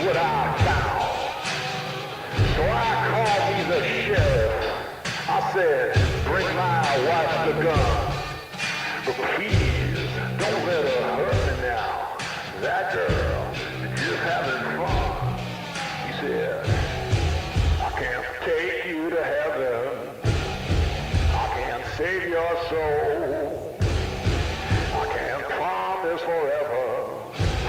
what I found. So I called me the sheriff. I said, bring my wife the gun. But please, don't let her hurt me now. That girl is just having fun. He said, I can't take you to heaven. I can't save your soul. I can't promise forever.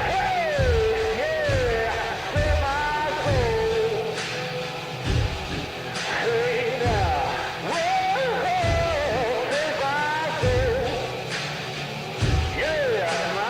Hey, yeah, save my soul. Hey now, whoa, save my soul. Yeah, my.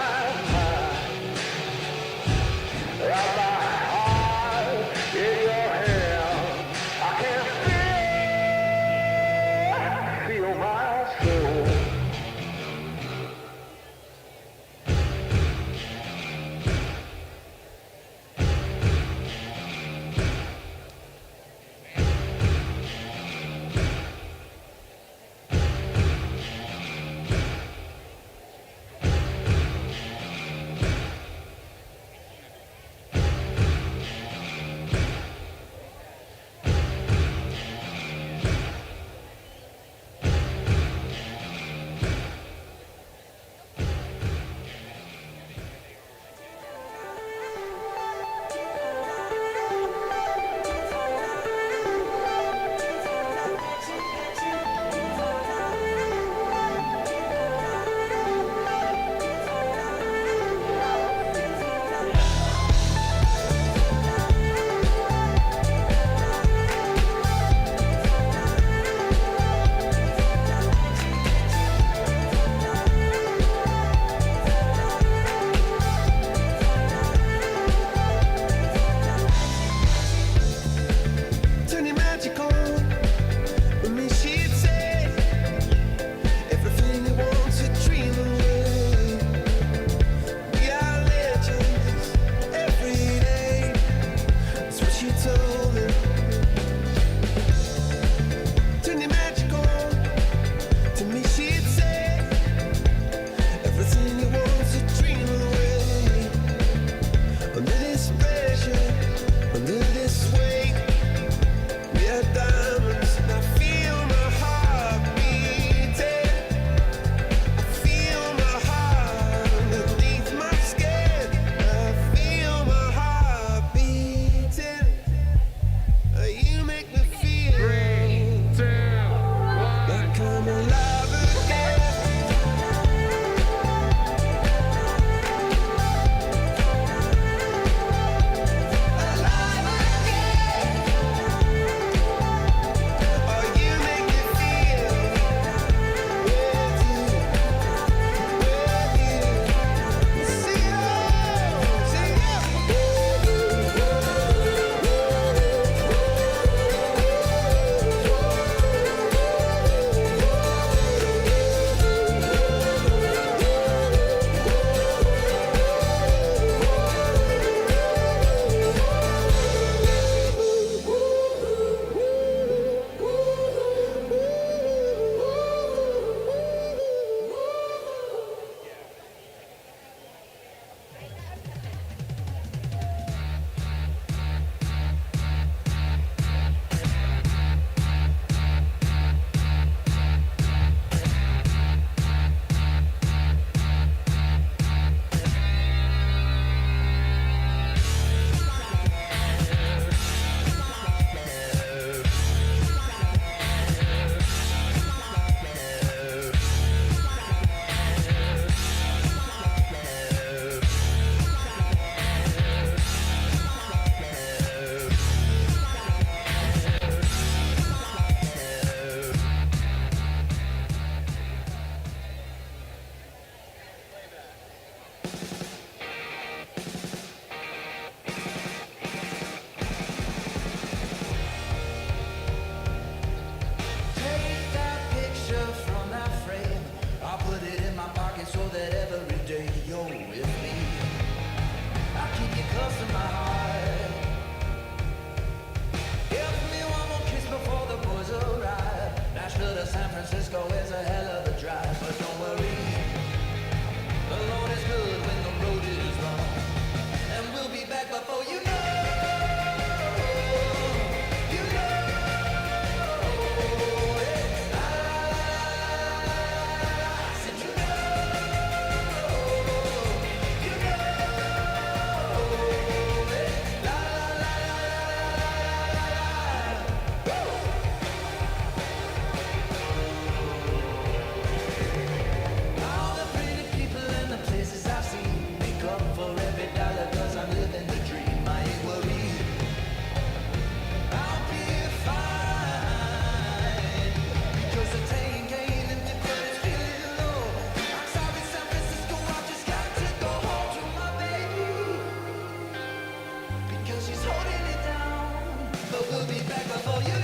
we'll be back before you go.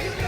You go.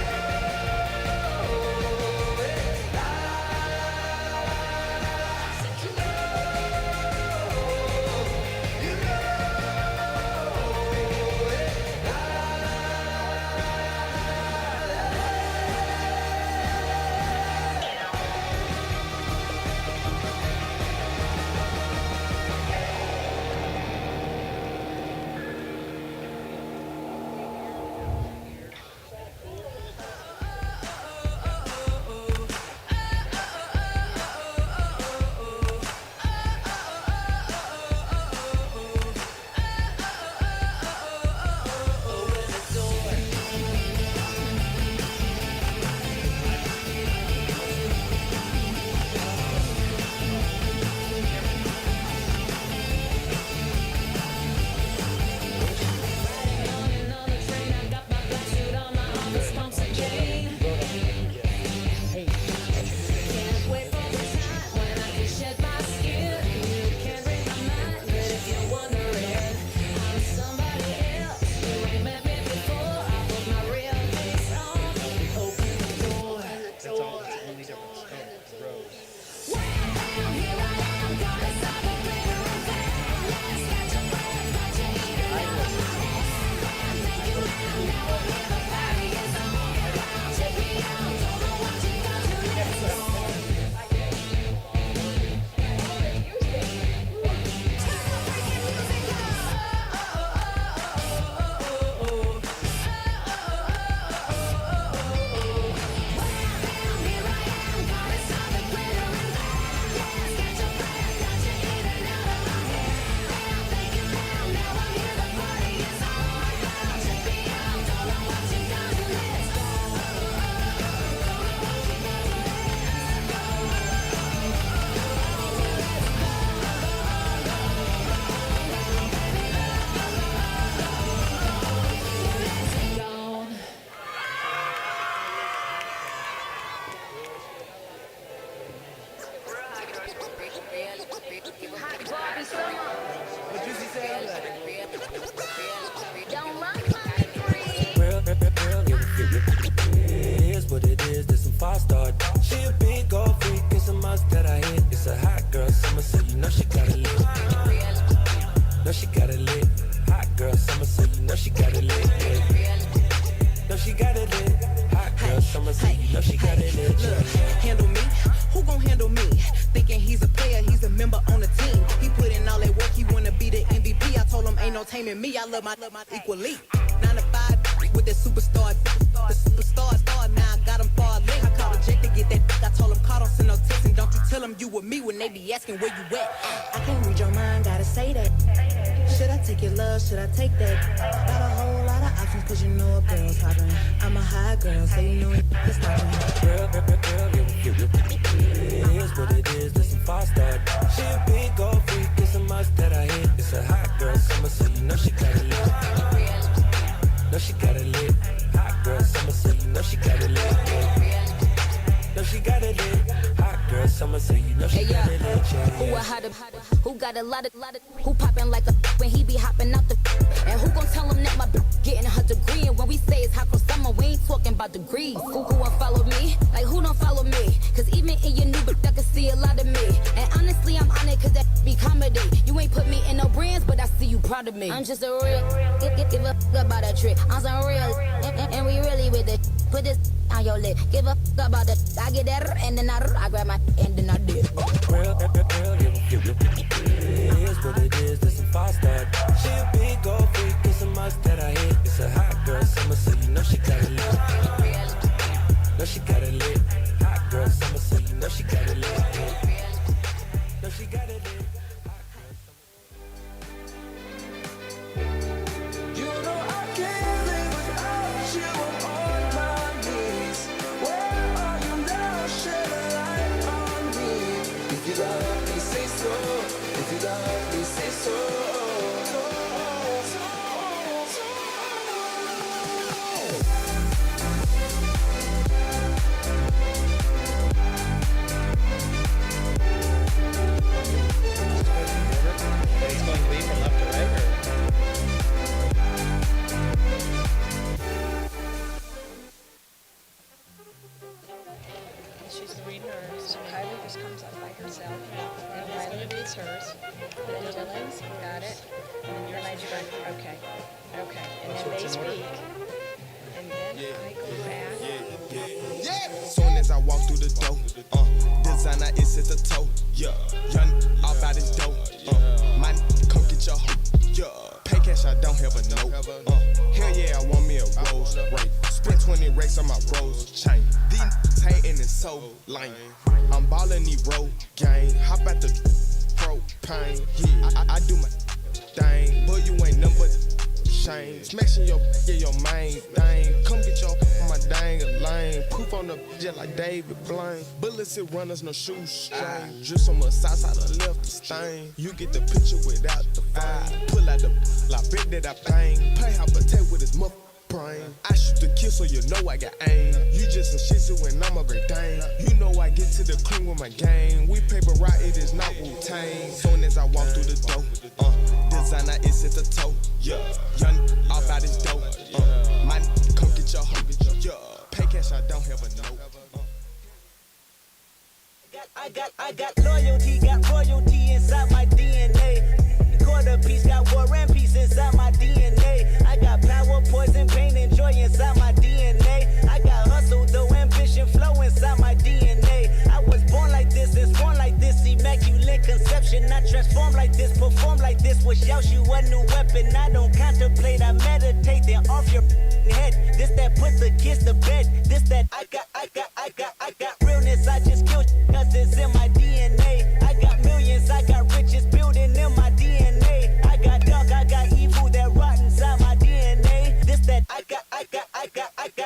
Don't run my free. It is what it is, there's some fast start. She a big gold freak, it's a must that I hit. It's a hot girl summer, so you know she got it lit. Know she got it lit. Hot girl summer, so you know she got it lit. Know she got it lit. Hot girl summer, so you know she got it lit. Look, handle me? Who gon' handle me? Thinking he's a player, he's a member on the team. He put in all that work, he wanna be the MVP. I told him ain't no taming me, I love my equally. 9 to 5 with that superstar, the superstar star. Now I got him far link. I called a Jake to get that. I told him call, don't send no text, and don't you tell him you with me when they be asking where you at. I can't read your mind, gotta say that. Should I take your love? Should I take that? Got a whole lot of options, cause you know a girl's hopping. I'm a high girl, so you know it's not It is what it is, there's some fast start. She a big gold freak, it's a must that I hit. It's a hot girl summer, so you know she got it lit. Know she got it lit. Hot girl summer, so you know she got it lit. Know she got it lit. Hot girl summer, so you know she got it lit. Who a hotter, who got a lot of, who popping like a when he be hopping out the, and who gon' tell him that my getting her degree? And when we say it's hot for summer, we ain't talking about degrees. Who won't follow me? Like who don't follow me? Cause even in your new book, I can see a lot of me. And honestly, I'm on it cause that be comedy. You ain't put me in no brands, but I see you proud of me. I'm just a real, give a about that trick. I'm some real, and we really with it. Put this on your lip. Give a about that. I get that, and then I grab my, and then I dip. It is what it is, there's some fast start. She a big gold freak, it's a must that I hit. It's a hot girl summer, so you know she got it lit. Know she got it lit. Hot girl summer, so you know she got it lit. Know she got it lit. You know I can't live without you. I'm on my knees. Where are you now? Shed a light on me. If you love me, say so. If you love me, say so. hers. Then Dylan's, got it. And then yours is right. Okay. Okay. And then they speak. And then I go back. Soon as I walk through the door, designer is at the toe. Yeah, young all about this dope. Man, come get your hoe. Yeah, pay cash, I don't have a note. Hell yeah, I want me a Rolls Royce. Spent 20 racks on my Rolls chain. These hating is so lame. I'm ballin' these road gang. Hop out the propane. Yeah, I do my thing. Boy, you ain't nothing but shame. Smashing your main thing. Come get your on my dang a lane. Poof on the jet like David Blaine. Bullets hit runners, no shoes string. Just on the side side of left the stain. You get the picture without the fire. Pull out the like bet that I bang. Play how protect with his muff brain. I shoot the kill so you know I got aim. You just a shih tzu and I'm a great dane. You know I get to the clean with my game. We paper right, it is not Wu-Tang. Soon as I walk through the door, designer is at the toe. Yeah, young all about this dope. Man, come get your hoe. Yeah, pay cash, I don't have a note. I got loyalty, got royalty inside my DNA. Quarter piece, got war and peace inside my DNA. I got power, poison, pain, and joy inside my DNA. I got hustle, though, ambition, flow inside my DNA. I was born like this and born like this, immaculate conception. I transform like this, perform like this, was out you a new weapon. I don't contemplate, I meditate, then off your head. This that put the kids to bed. This that I got realness. I just killed cause it's in my DNA. I got millions, I got riches building in my DNA. I got dark, I got evil that rot inside my DNA. This that I got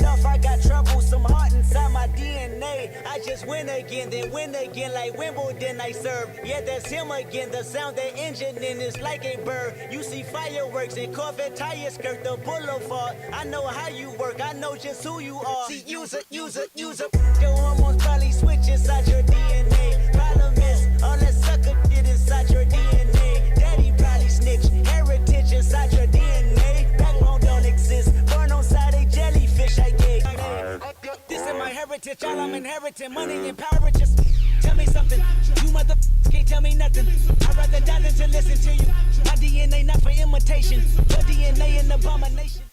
off, I got trouble, some heart inside my DNA. I just win again, then win again like Wimbledon I serve. Yeah, that's him again, the sound that engine in is like a bird. You see fireworks and Corvette tires skirt the boulevard. I know how you work, I know just who you are. See, use it. Your hormones probably switch inside your DNA. Problem is, all that sucker shit inside your DNA. Daddy probably snitch, heritage inside your DNA. Backbone don't exist, born on side a jellyfish I gave. This is my heritage, all I'm inheriting. Money and power, just tell me something. You motherfuckers can't tell me nothing. I'd rather die than to listen to you. My DNA not for imitation, your DNA an abomination.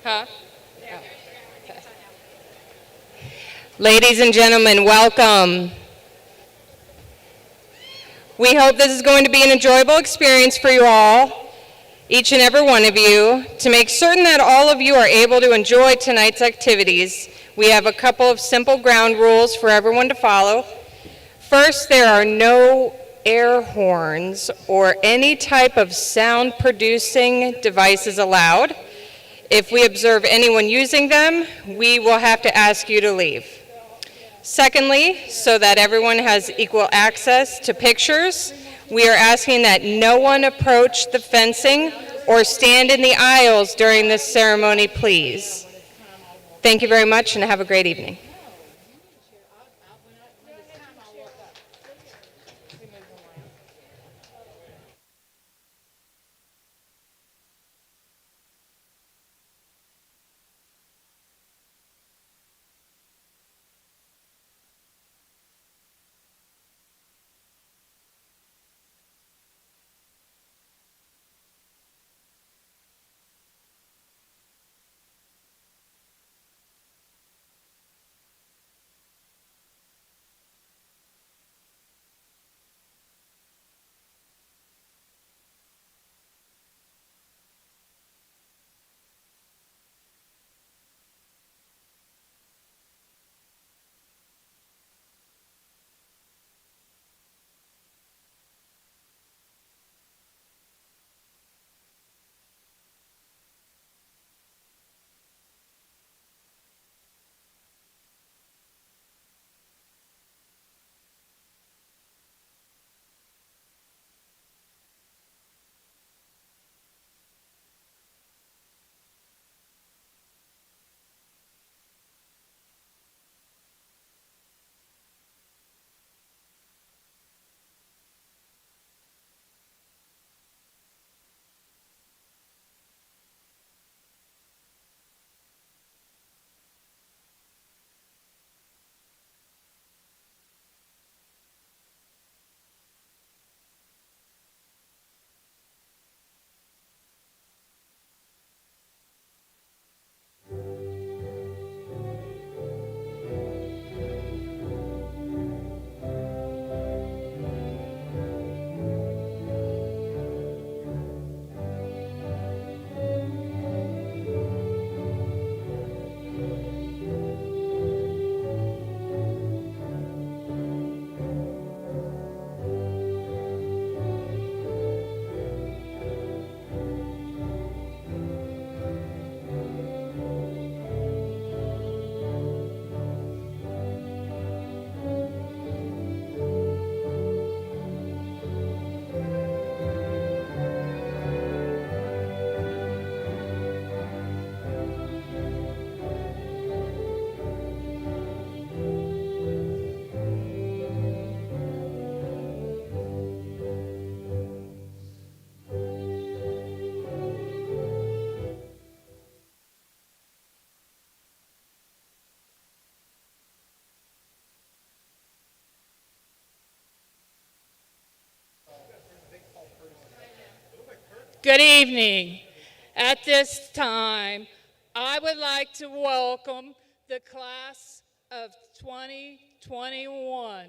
Huh? Oh, okay. Ladies and gentlemen, welcome. We hope this is going to be an enjoyable experience for you all, each and every one of you. To make certain that all of you are able to enjoy tonight's activities, we have a couple of simple ground rules for everyone to follow. First, there are no air horns or any type of sound-producing devices allowed. If we observe anyone using them, we will have to ask you to leave. Secondly, so that everyone has equal access to pictures, we are asking that no one approach the fencing or stand in the aisles during this ceremony, please. Thank you very much and have a great evening. Good evening. At this time, I would like to welcome the class of 2021.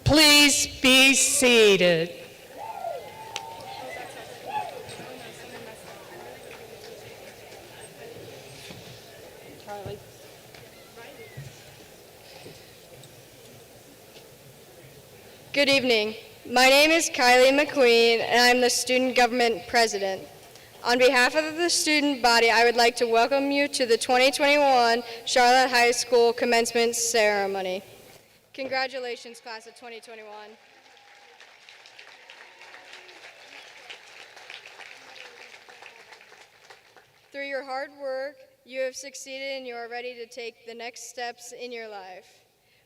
Please be seated. Good evening. My name is Kylie McQueen, and I'm the Student Government President. On behalf of the student body, I would like to welcome you to the 2021 Charlotte High School Commencement Ceremony. Congratulations, class of 2021. Through your hard work, you have succeeded and you are ready to take the next steps in your life.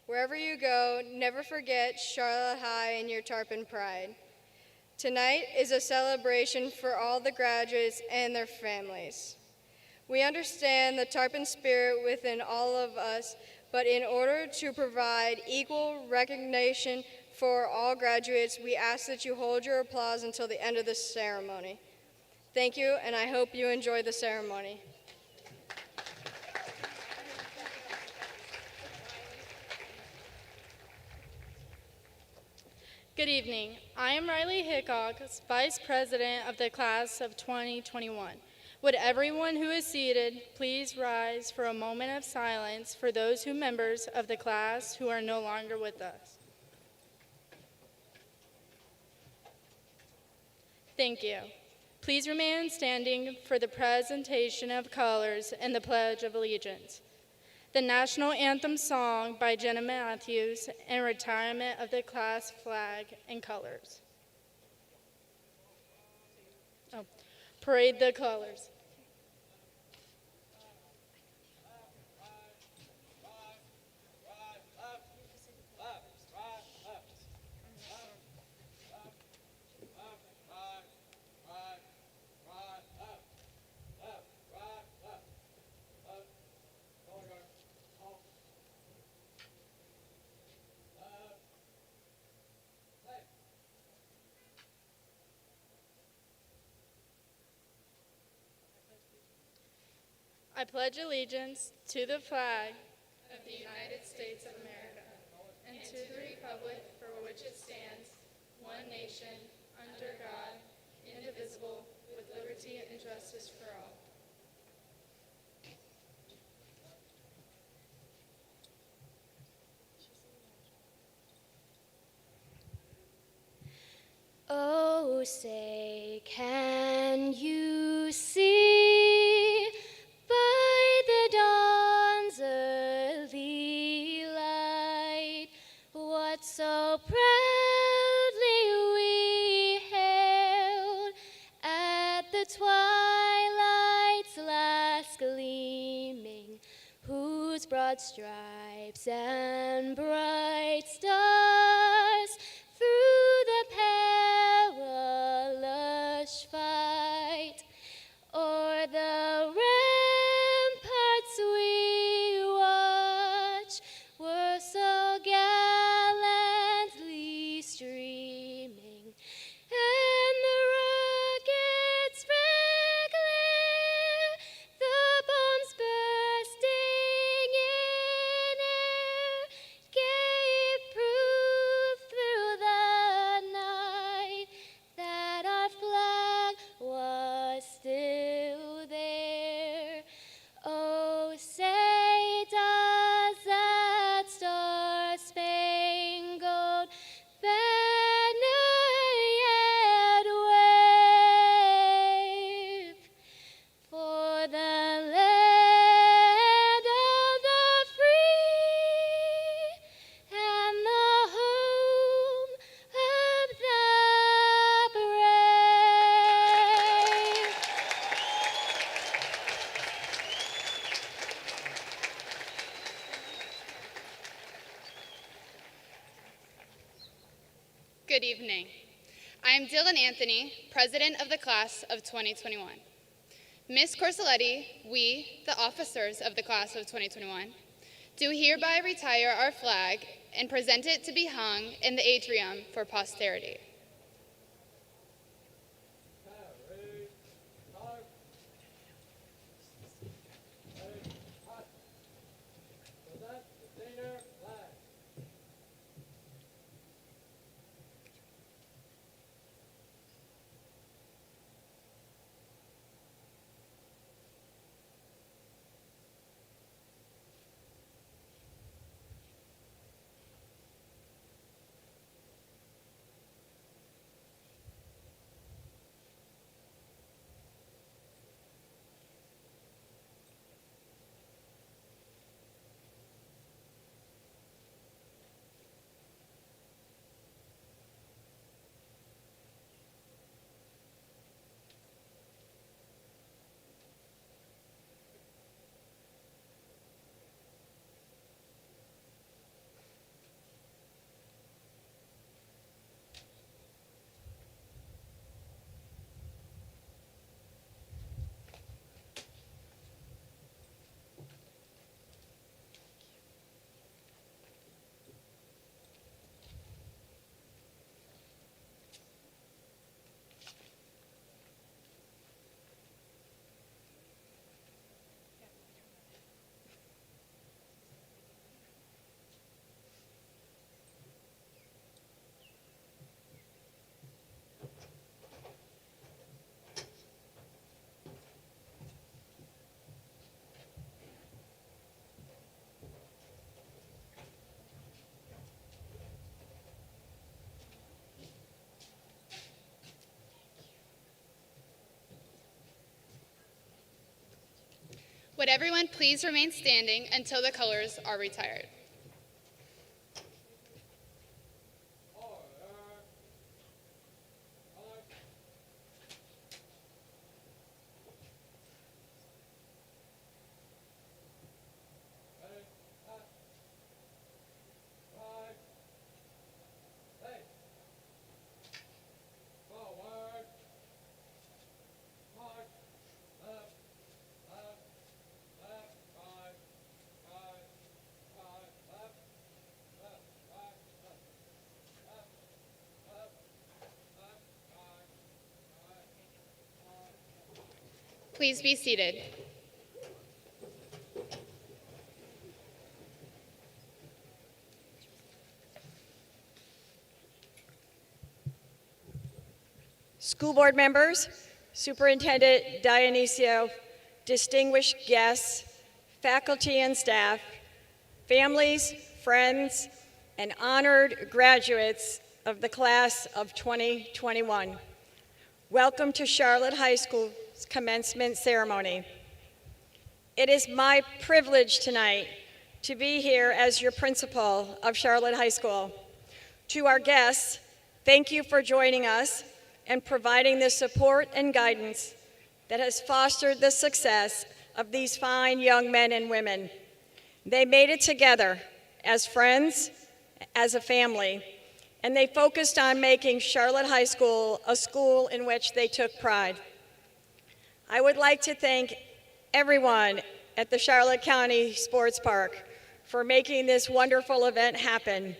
Wherever you go, never forget Charlotte High and your Tarpon pride. Tonight is a celebration for all the graduates and their families. We understand the Tarpon spirit within all of us, but in order to provide equal recognition for all graduates, we ask that you hold your applause until the end of the ceremony. Thank you, and I hope you enjoy the ceremony. Good evening. I am Riley Hickok, Vice President of the Class of 2021. Would everyone who is seated please rise for a moment of silence for those members of the class who are no longer with us. Thank you. Please remain standing for the presentation of colors and the Pledge of Allegiance. The National Anthem song by Jenna Matthews, and retirement of the class flag and colors. Parade the colors. I pledge allegiance to the flag of the United States of America and to the republic for which it stands, one nation, under God, indivisible, with liberty and justice for all. Oh, say, can you see by the dawn's early light what so proudly we hailed at the twilight's last gleaming, whose broad stripes and bright stars through the perilous fight o'er the ramparts we watch were so gallantly streaming, and the rockets' red glare, the bombs bursting in air, gave proof through the night that our flag was still there. Oh, say does that star-spangled banner yet wave for the land of the free and the home of the brave? Good evening. I am Dylan Anthony, President of the Class of 2021. Ms. Corselletti, we, the officers of the Class of 2021, do hereby retire our flag and present it to be hung in the atrium for posterity. Would everyone please remain standing until the colors are retired? Please be seated. School board members, Superintendent Dionisio, distinguished guests, faculty and staff, families, friends, and honored graduates of the class of 2021. Welcome to Charlotte High School's commencement ceremony. It is my privilege tonight to be here as your principal of Charlotte High School. To our guests, thank you for joining us and providing the support and guidance that has fostered the success of these fine young men and women. They made it together as friends, as a family, and they focused on making Charlotte High School a school in which they took pride. I would like to thank everyone at the Charlotte County Sports Park for making this wonderful event happen.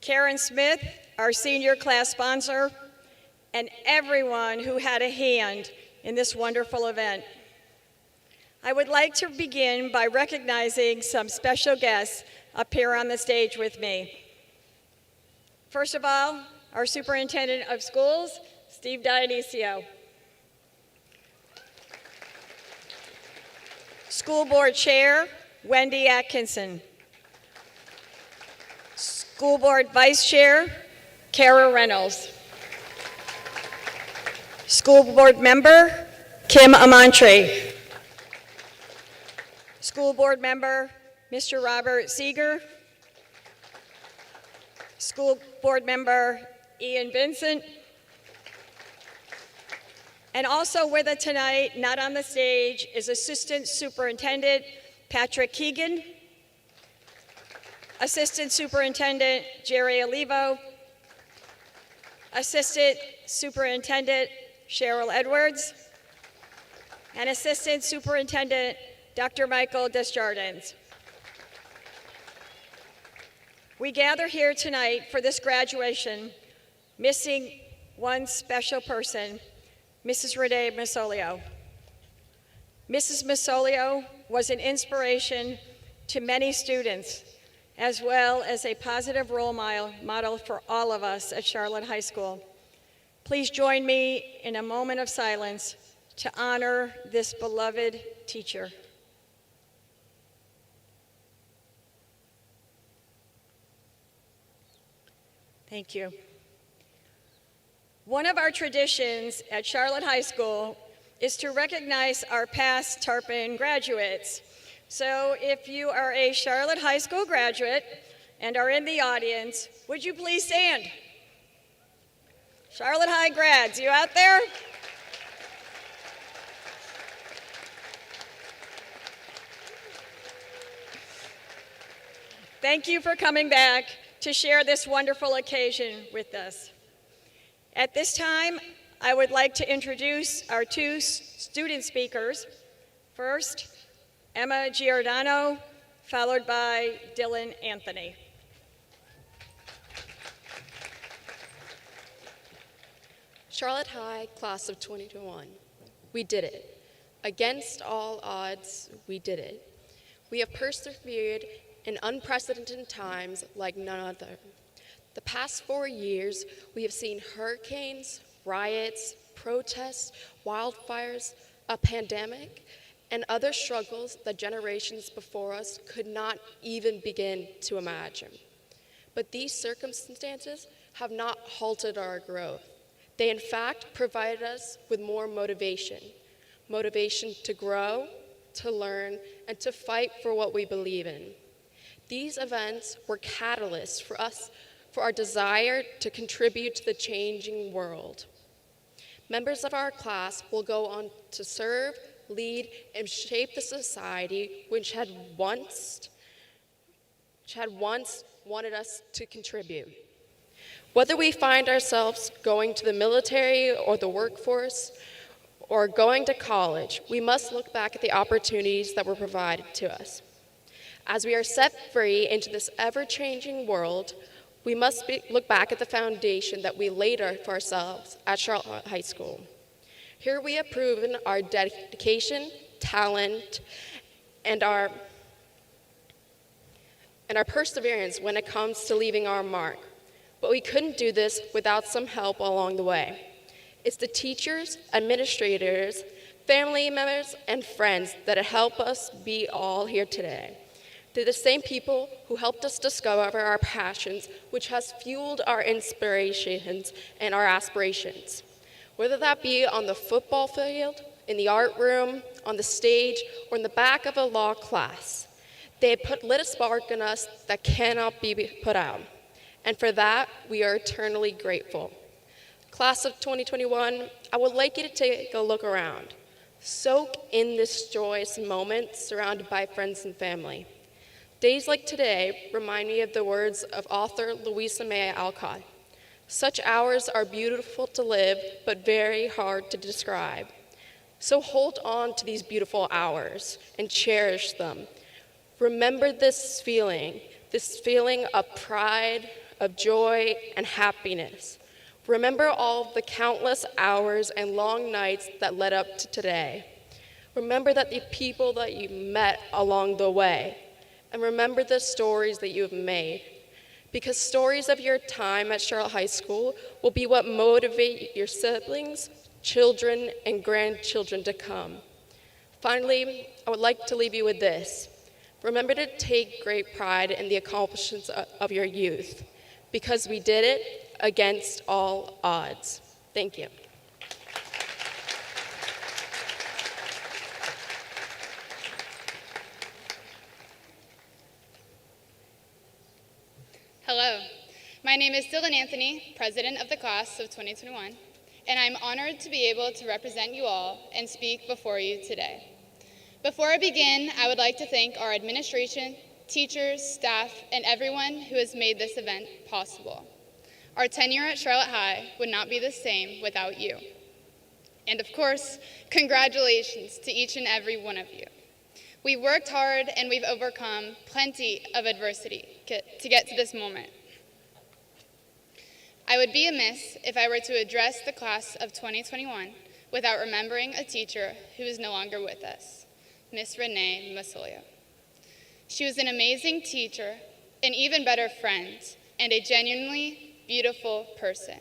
Karen Smith, our senior class sponsor, and everyone who had a hand in this wonderful event. I would like to begin by recognizing some special guests up here on the stage with me. First of all, our Superintendent of Schools, Steve Dionisio. School Board Chair, Wendy Atkinson. School Board Vice Chair, Kara Reynolds. School Board Member, Kim Amantri. School Board Member, Mr. Robert Seeger. School Board Member, Ian Vincent. And also with us tonight, not on the stage, is Assistant Superintendent Patrick Keegan, Assistant Superintendent Jerry Olivo, Assistant Superintendent Cheryl Edwards, and Assistant Superintendent Dr. Michael Desjardins. We gather here tonight for this graduation, missing one special person, Mrs. Renee Masolio. Mrs. Masolio was an inspiration to many students, as well as a positive role model for all of us at Charlotte High School. Please join me in a moment of silence to honor this beloved teacher. Thank you. One of our traditions at Charlotte High School is to recognize our past Tarpon graduates. So if you are a Charlotte High School graduate and are in the audience, would you please stand? Charlotte High grads, you out there? Thank you for coming back to share this wonderful occasion with us. At this time, I would like to introduce our two student speakers. First, Emma Giordano, followed by Dylan Anthony. Charlotte High, class of 2021. We did it. Against all odds, we did it. We have persevered in unprecedented times like none other. The past 4 years, we have seen hurricanes, riots, protests, wildfires, a pandemic, and other struggles that generations before us could not even begin to imagine. But these circumstances have not halted our growth. They, in fact, provided us with more motivation to grow, to learn, and to fight for what we believe in. These events were catalysts for us, for our desire to contribute to the changing world. Members of our class will go on to serve, lead, and shape the society which had once wanted us to contribute. Whether we find ourselves going to the military or the workforce, or going to college, we must look back at the opportunities that were provided to us. As we are set free into this ever-changing world, we must look back at the foundation that we laid for ourselves at Charlotte High School. Here we have proven our dedication, talent, and our perseverance when it comes to leaving our mark. But we couldn't do this without some help along the way. It's the teachers, administrators, family members, and friends that help us be all here today. They're the same people who helped us discover our passions, which has fueled our inspirations and our aspirations. Whether that be on the football field, in the art room, on the stage, or in the back of a law class, they have lit a spark in us that cannot be put out. And for that, we are eternally grateful. Class of 2021, I would like you to take a look around. Soak in this joyous moment surrounded by friends and family. Days like today remind me of the words of author Louisa May Alcott. Such hours are beautiful to live, but very hard to describe. So hold on to these beautiful hours and cherish them. Remember this feeling of pride, of joy, and happiness. Remember all the countless hours and long nights that led up to today. Remember that the people that you met along the way. And remember the stories that you have made. Because stories of your time at Charlotte High School will be what motivate your siblings, children, and grandchildren to come. Finally, I would like to leave you with this. Remember to take great pride in the accomplishments of your youth, because we did it against all odds. Thank you. Hello, my name is Dylan Anthony, president of the class of 2021, and I'm honored to be able to represent you all and speak before you today. Before I begin, I would like to thank our administration, teachers, staff, and everyone who has made this event possible. Our tenure at Charlotte High would not be the same without you. And of course, congratulations to each and every one of you. We worked hard and we've overcome plenty of adversity to get to this moment. I would be amiss if I were to address the class of 2021 without remembering a teacher who is no longer with us, Miss Renee Masolio. She was an amazing teacher, an even better friend, and a genuinely beautiful person.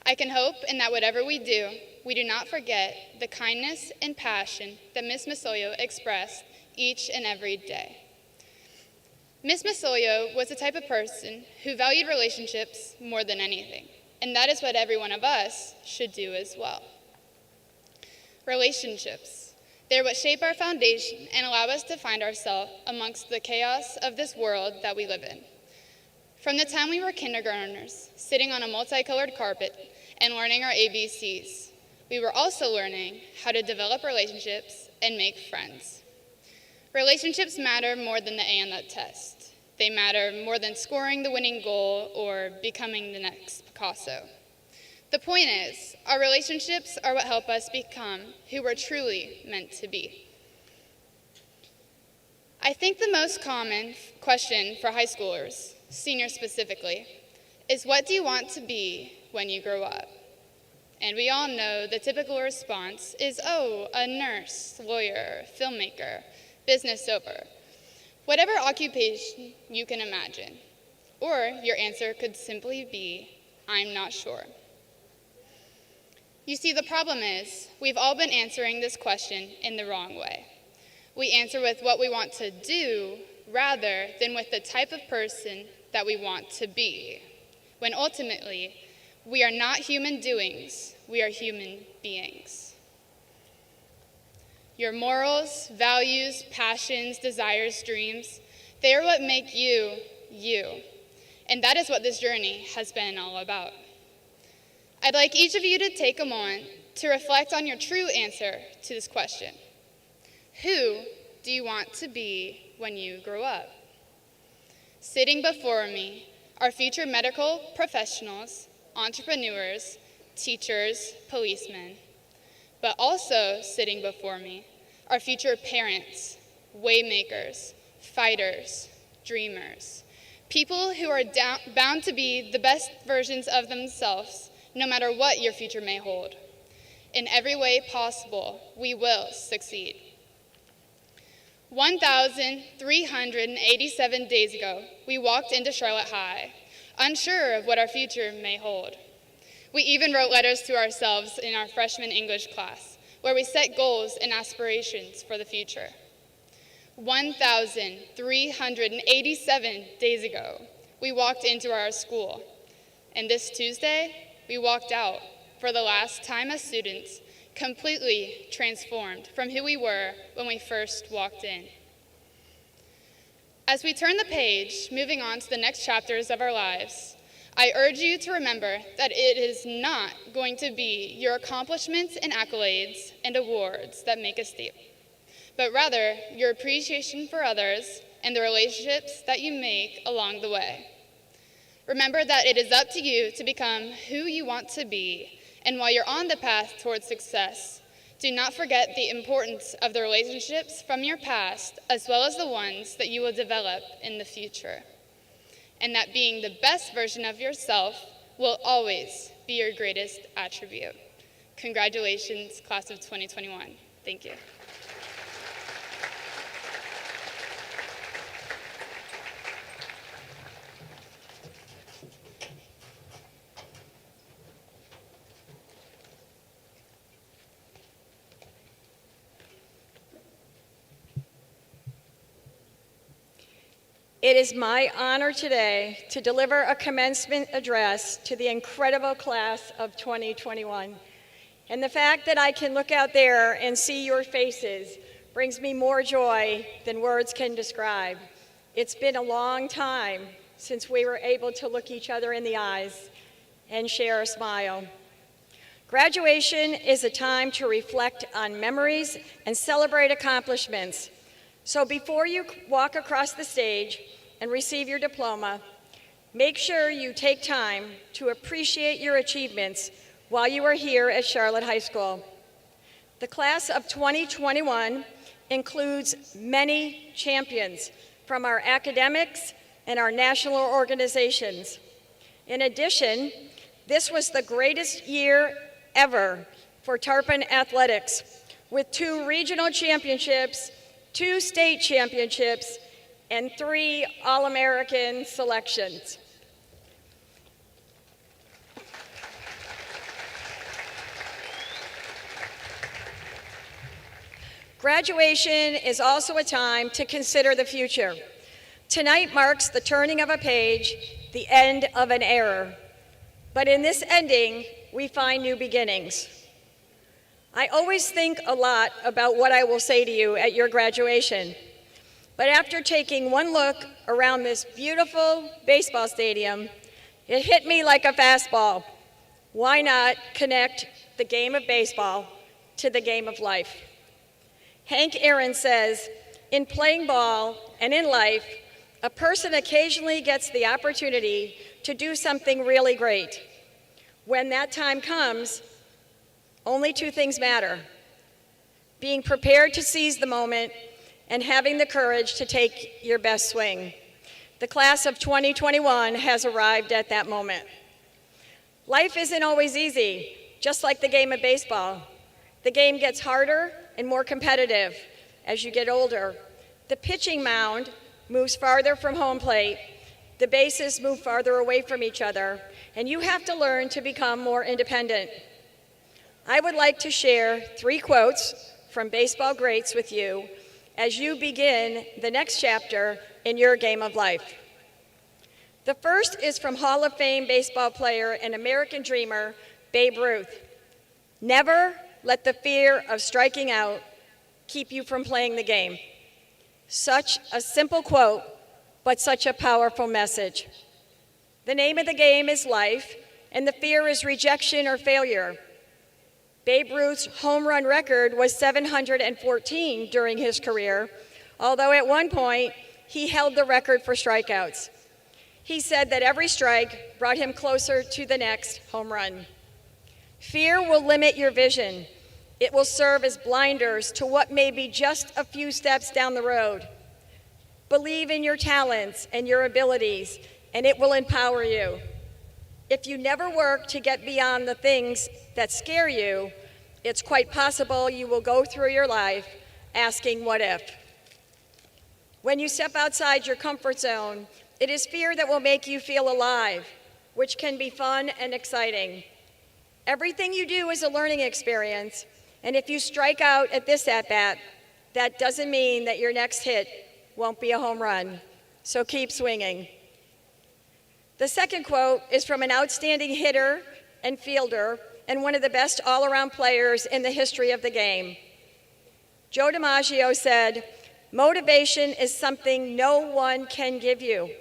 I can hope in that whatever we do not forget the kindness and passion that Miss Masolio expressed each and every day. Miss Masolio was the type of person who valued relationships more than anything, and that is what every one of us should do as well. Relationships. They're what shape our foundation and allow us to find ourselves amongst the chaos of this world that we live in. From the time we were kindergartners, sitting on a multicolored carpet and learning our ABCs, we were also learning how to develop relationships and make friends. Relationships matter more than the A on that test. They matter more than scoring the winning goal or becoming the next Picasso. The point is, our relationships are what help us become who we're truly meant to be. I think the most common question for high schoolers, seniors specifically, is what do you want to be when you grow up? And we all know the typical response is, oh, a nurse, lawyer, filmmaker, business owner, whatever occupation you can imagine. Or your answer could simply be, I'm not sure. You see, the problem is, we've all been answering this question in the wrong way. We answer with what we want to do rather than with the type of person that we want to be, when ultimately, we are not human doings, we are human beings. Your morals, values, passions, desires, dreams, they are what make you, you. And that is what this journey has been all about. I'd like each of you to take a moment to reflect on your true answer to this question. Who do you want to be when you grow up? Sitting before me are future medical professionals, entrepreneurs, teachers, policemen. But also sitting before me are future parents, waymakers, fighters, dreamers, people who are bound to be the best versions of themselves, no matter what your future may hold. In every way possible, we will succeed. 1,387 days ago, we walked into Charlotte High, unsure of what our future may hold. We even wrote letters to ourselves in our freshman English class, where we set goals and aspirations for the future. 1,387 days ago, we walked into our school, and this Tuesday, we walked out for the last time as students, completely transformed from who we were when we first walked in. As we turn the page, moving on to the next chapters of our lives, I urge you to remember that it is not going to be your accomplishments and accolades and awards that make us deep, but rather your appreciation for others and the relationships that you make along the way. Remember that it is up to you to become who you want to be, and while you're on the path towards success, do not forget the importance of the relationships from your past as well as the ones that you will develop in the future. And that being the best version of yourself will always be your greatest attribute. Congratulations, class of 2021. Thank you. It is my honor today to deliver a commencement address to the incredible class of 2021. And the fact that I can look out there and see your faces brings me more joy than words can describe. It's been a long time since we were able to look each other in the eyes and share a smile. Graduation is a time to reflect on memories and celebrate accomplishments. So before you walk across the stage and receive your diploma, make sure you take time to appreciate your achievements while you are here at Charlotte High School. The class of 2021 includes many champions from our academics and our national organizations. In addition, this was the greatest year ever for Tarpon athletics, with 2 regional championships, 2 state championships, and 3 All-American selections. Graduation is also a time to consider the future. Tonight marks the turning of a page, the end of an era. But in this ending, we find new beginnings. I always think a lot about what I will say to you at your graduation. But after taking one look around this beautiful baseball stadium, it hit me like a fastball. Why not connect the game of baseball to the game of life? Hank Aaron says, in playing ball and in life, a person occasionally gets the opportunity to do something really great. When that time comes, only 2 things matter: being prepared to seize the moment and having the courage to take your best swing. The class of 2021 has arrived at that moment. Life isn't always easy, just like the game of baseball. The game gets harder and more competitive as you get older. The pitching mound moves farther from home plate, the bases move farther away from each other, and you have to learn to become more independent. I would like to share 3 quotes from baseball greats with you as you begin the next chapter in your game of life. The first is from Hall of Fame baseball player and American dreamer, Babe Ruth. Never let the fear of striking out keep you from playing the game. Such a simple quote, but such a powerful message. The name of the game is life, and the fear is rejection or failure. Babe Ruth's home run record was 714 during his career, although at one point he held the record for strikeouts. He said that every strike brought him closer to the next home run. Fear will limit your vision. It will serve as blinders to what may be just a few steps down the road. Believe in your talents and your abilities, and it will empower you. If you never work to get beyond the things that scare you, it's quite possible you will go through your life asking, what if? When you step outside your comfort zone, it is fear that will make you feel alive, which can be fun and exciting. Everything you do is a learning experience, and if you strike out at this at-bat, that doesn't mean that your next hit won't be a home run. So keep swinging. The second quote is from an outstanding hitter and fielder and one of the best all-around players in the history of the game. Joe DiMaggio said, "Motivation is something no one can give you.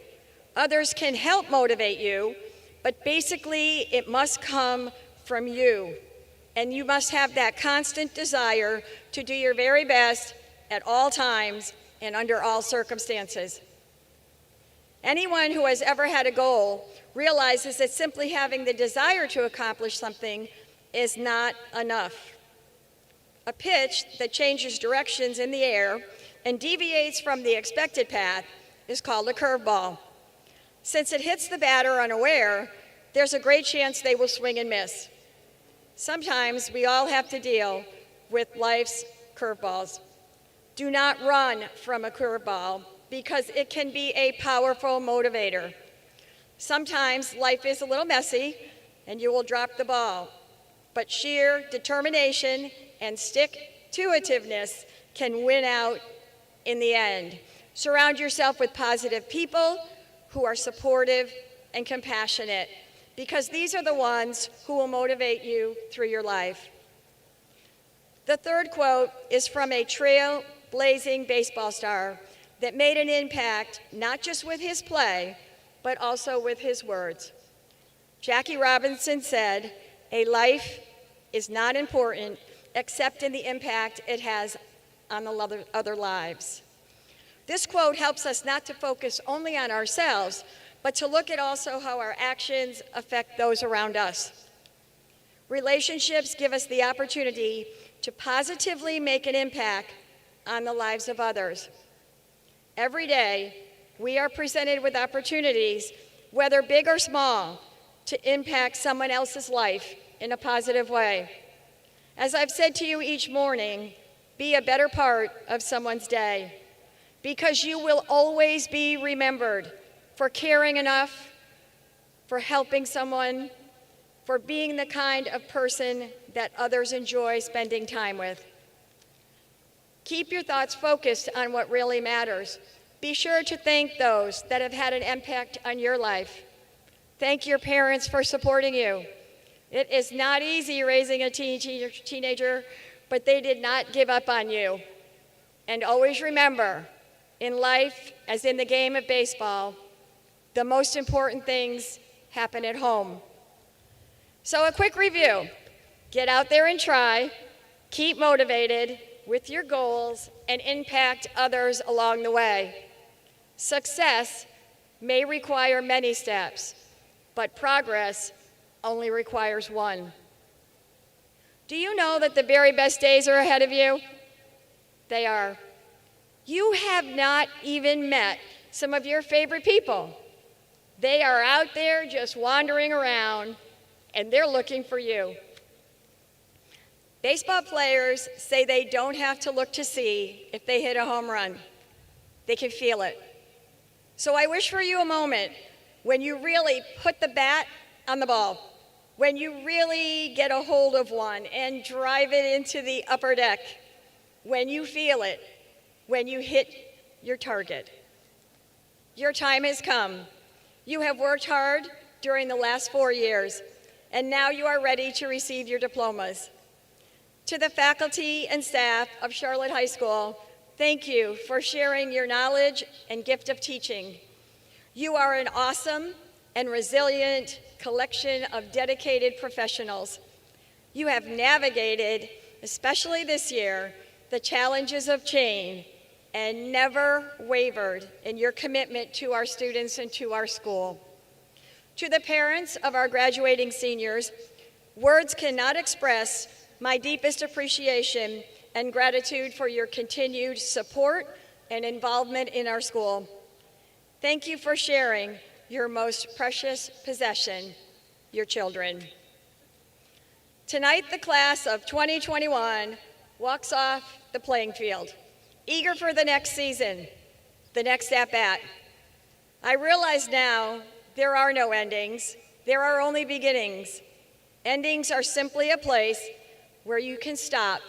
Others can help motivate you, but basically it must come from you. And you must have that constant desire to do your very best at all times and under all circumstances." Anyone who has ever had a goal realizes that simply having the desire to accomplish something is not enough. A pitch that changes directions in the air and deviates from the expected path is called a curveball. Since it hits the batter unaware, there's a great chance they will swing and miss. Sometimes we all have to deal with life's curveballs. Do not run from a curveball because it can be a powerful motivator. Sometimes life is a little messy and you will drop the ball, but sheer determination and stick-to-itiveness can win out in the end. Surround yourself with positive people who are supportive and compassionate, because these are the ones who will motivate you through your life. The third quote is from a trailblazing baseball star that made an impact not just with his play, but also with his words. Jackie Robinson said, "A life is not important except in the impact it has on the other lives." This quote helps us not to focus only on ourselves, but to look at also how our actions affect those around us. Relationships give us the opportunity to positively make an impact on the lives of others. Every day, we are presented with opportunities, whether big or small, to impact someone else's life in a positive way. As I've said to you each morning, be a better part of someone's day, because you will always be remembered for caring enough, for helping someone, for being the kind of person that others enjoy spending time with. Keep your thoughts focused on what really matters. Be sure to thank those that have had an impact on your life. Thank your parents for supporting you. It is not easy raising a teenager, but they did not give up on you. And always remember, in life, as in the game of baseball, the most important things happen at home. So a quick review. Get out there and try. Keep motivated with your goals and impact others along the way. Success may require many steps, but progress only requires one. Do you know that the very best days are ahead of you? They are. You have not even met some of your favorite people. They are out there just wandering around, and they're looking for you. Baseball players say they don't have to look to see if they hit a home run. They can feel it. So I wish for you a moment when you really put the bat on the ball, when you really get a hold of one and drive it into the upper deck, when you feel it, when you hit your target. Your time has come. You have worked hard during the last 4 years, and now you are ready to receive your diplomas. To the faculty and staff of Charlotte High School, thank you for sharing your knowledge and gift of teaching. You are an awesome and resilient collection of dedicated professionals. You have navigated, especially this year, the challenges of change and never wavered in your commitment to our students and to our school. To the parents of our graduating seniors, words cannot express my deepest appreciation and gratitude for your continued support and involvement in our school. Thank you for sharing your most precious possession, your children. Tonight, the class of 2021 walks off the playing field, eager for the next season, the next at-bat. I realize now there are no endings, there are only beginnings. Endings are simply a place where you can stop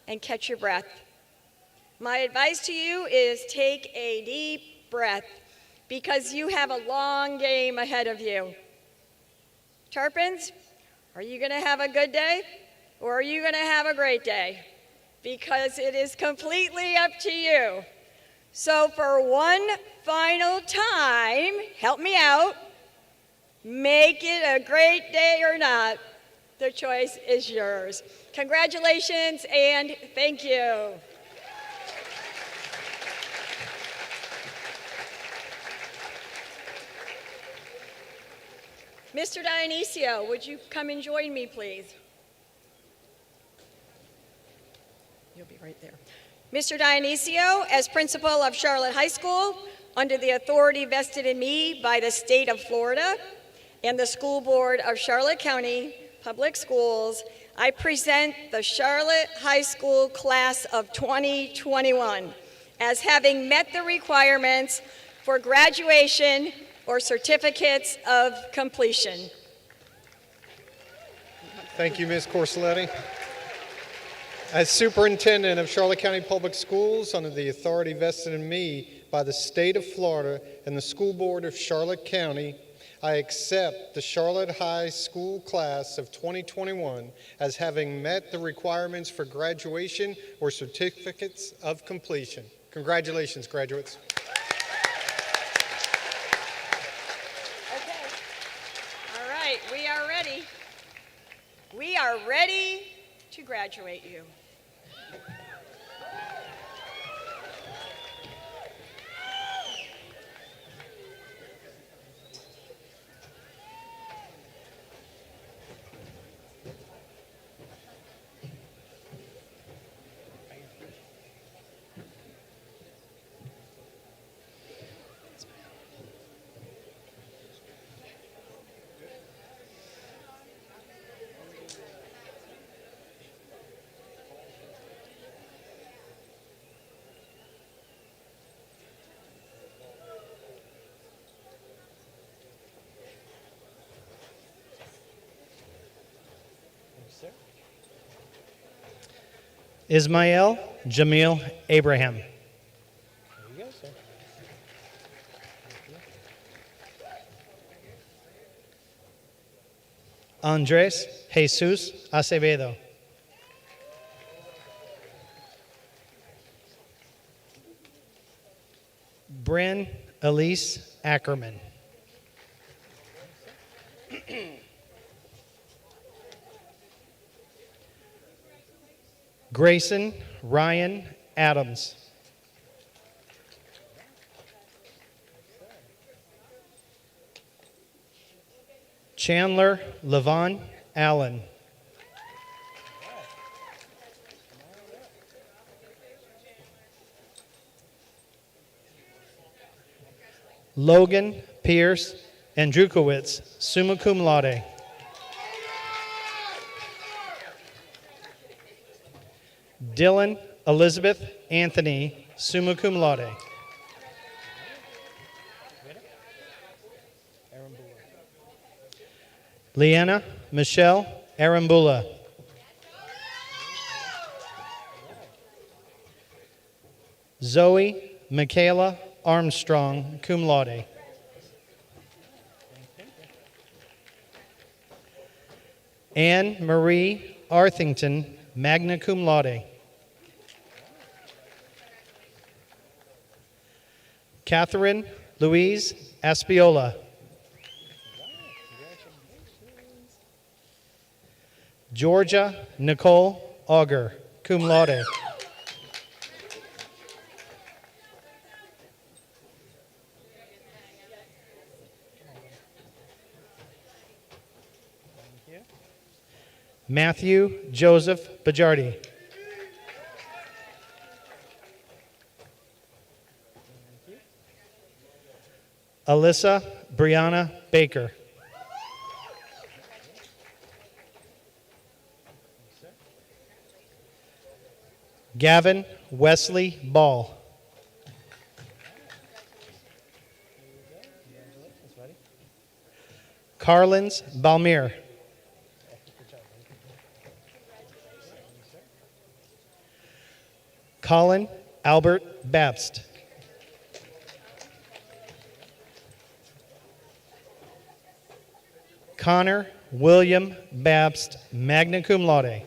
and catch your breath. My advice to you is take a deep breath because you have a long game ahead of you. Tarpons, are you going to have a good day or are you going to have a great day? Because it is completely up to you. So for one final time, help me out, make it a great day or not. The choice is yours. Congratulations and thank you. Mr. Dionisio, would you come and join me, please? You'll be right there. Mr. Dionisio, as principal of Charlotte High School, under the authority vested in me by the state of Florida and the school board of Charlotte County Public Schools, I present the Charlotte High School class of 2021 as having met the requirements for graduation or certificates of completion. Thank you, Ms. Corselletti. As superintendent of Charlotte County Public Schools, under the authority vested in me by the state of Florida and the school board of Charlotte County, I accept the Charlotte High School class of 2021 as having met the requirements for graduation or certificates of completion. Congratulations, graduates. Okay. All right, we are ready. We are ready to graduate you. Ismail Jamil Abraham. There you go, sir. Andres Jesus Acevedo. Bryn Elise Ackerman. Grayson Ryan Adams. Chandler Levon Allen. Logan Pierce Andrukowitz, summa cum laude. Dylan Elizabeth Anthony, summa cum laude. Leanna Michelle Arambula. Zoe Michaela Armstrong, cum laude. Anne Marie Arthington magna cum laude. Catherine Louise Aspiola. Georgia Nicole Auger, cum laude. Matthew Joseph Bajardi. Alyssa Brianna Baker. Gavin Wesley Ball. Carlins Balmir. Colin Albert Babst. Connor William Babst, magna cum laude.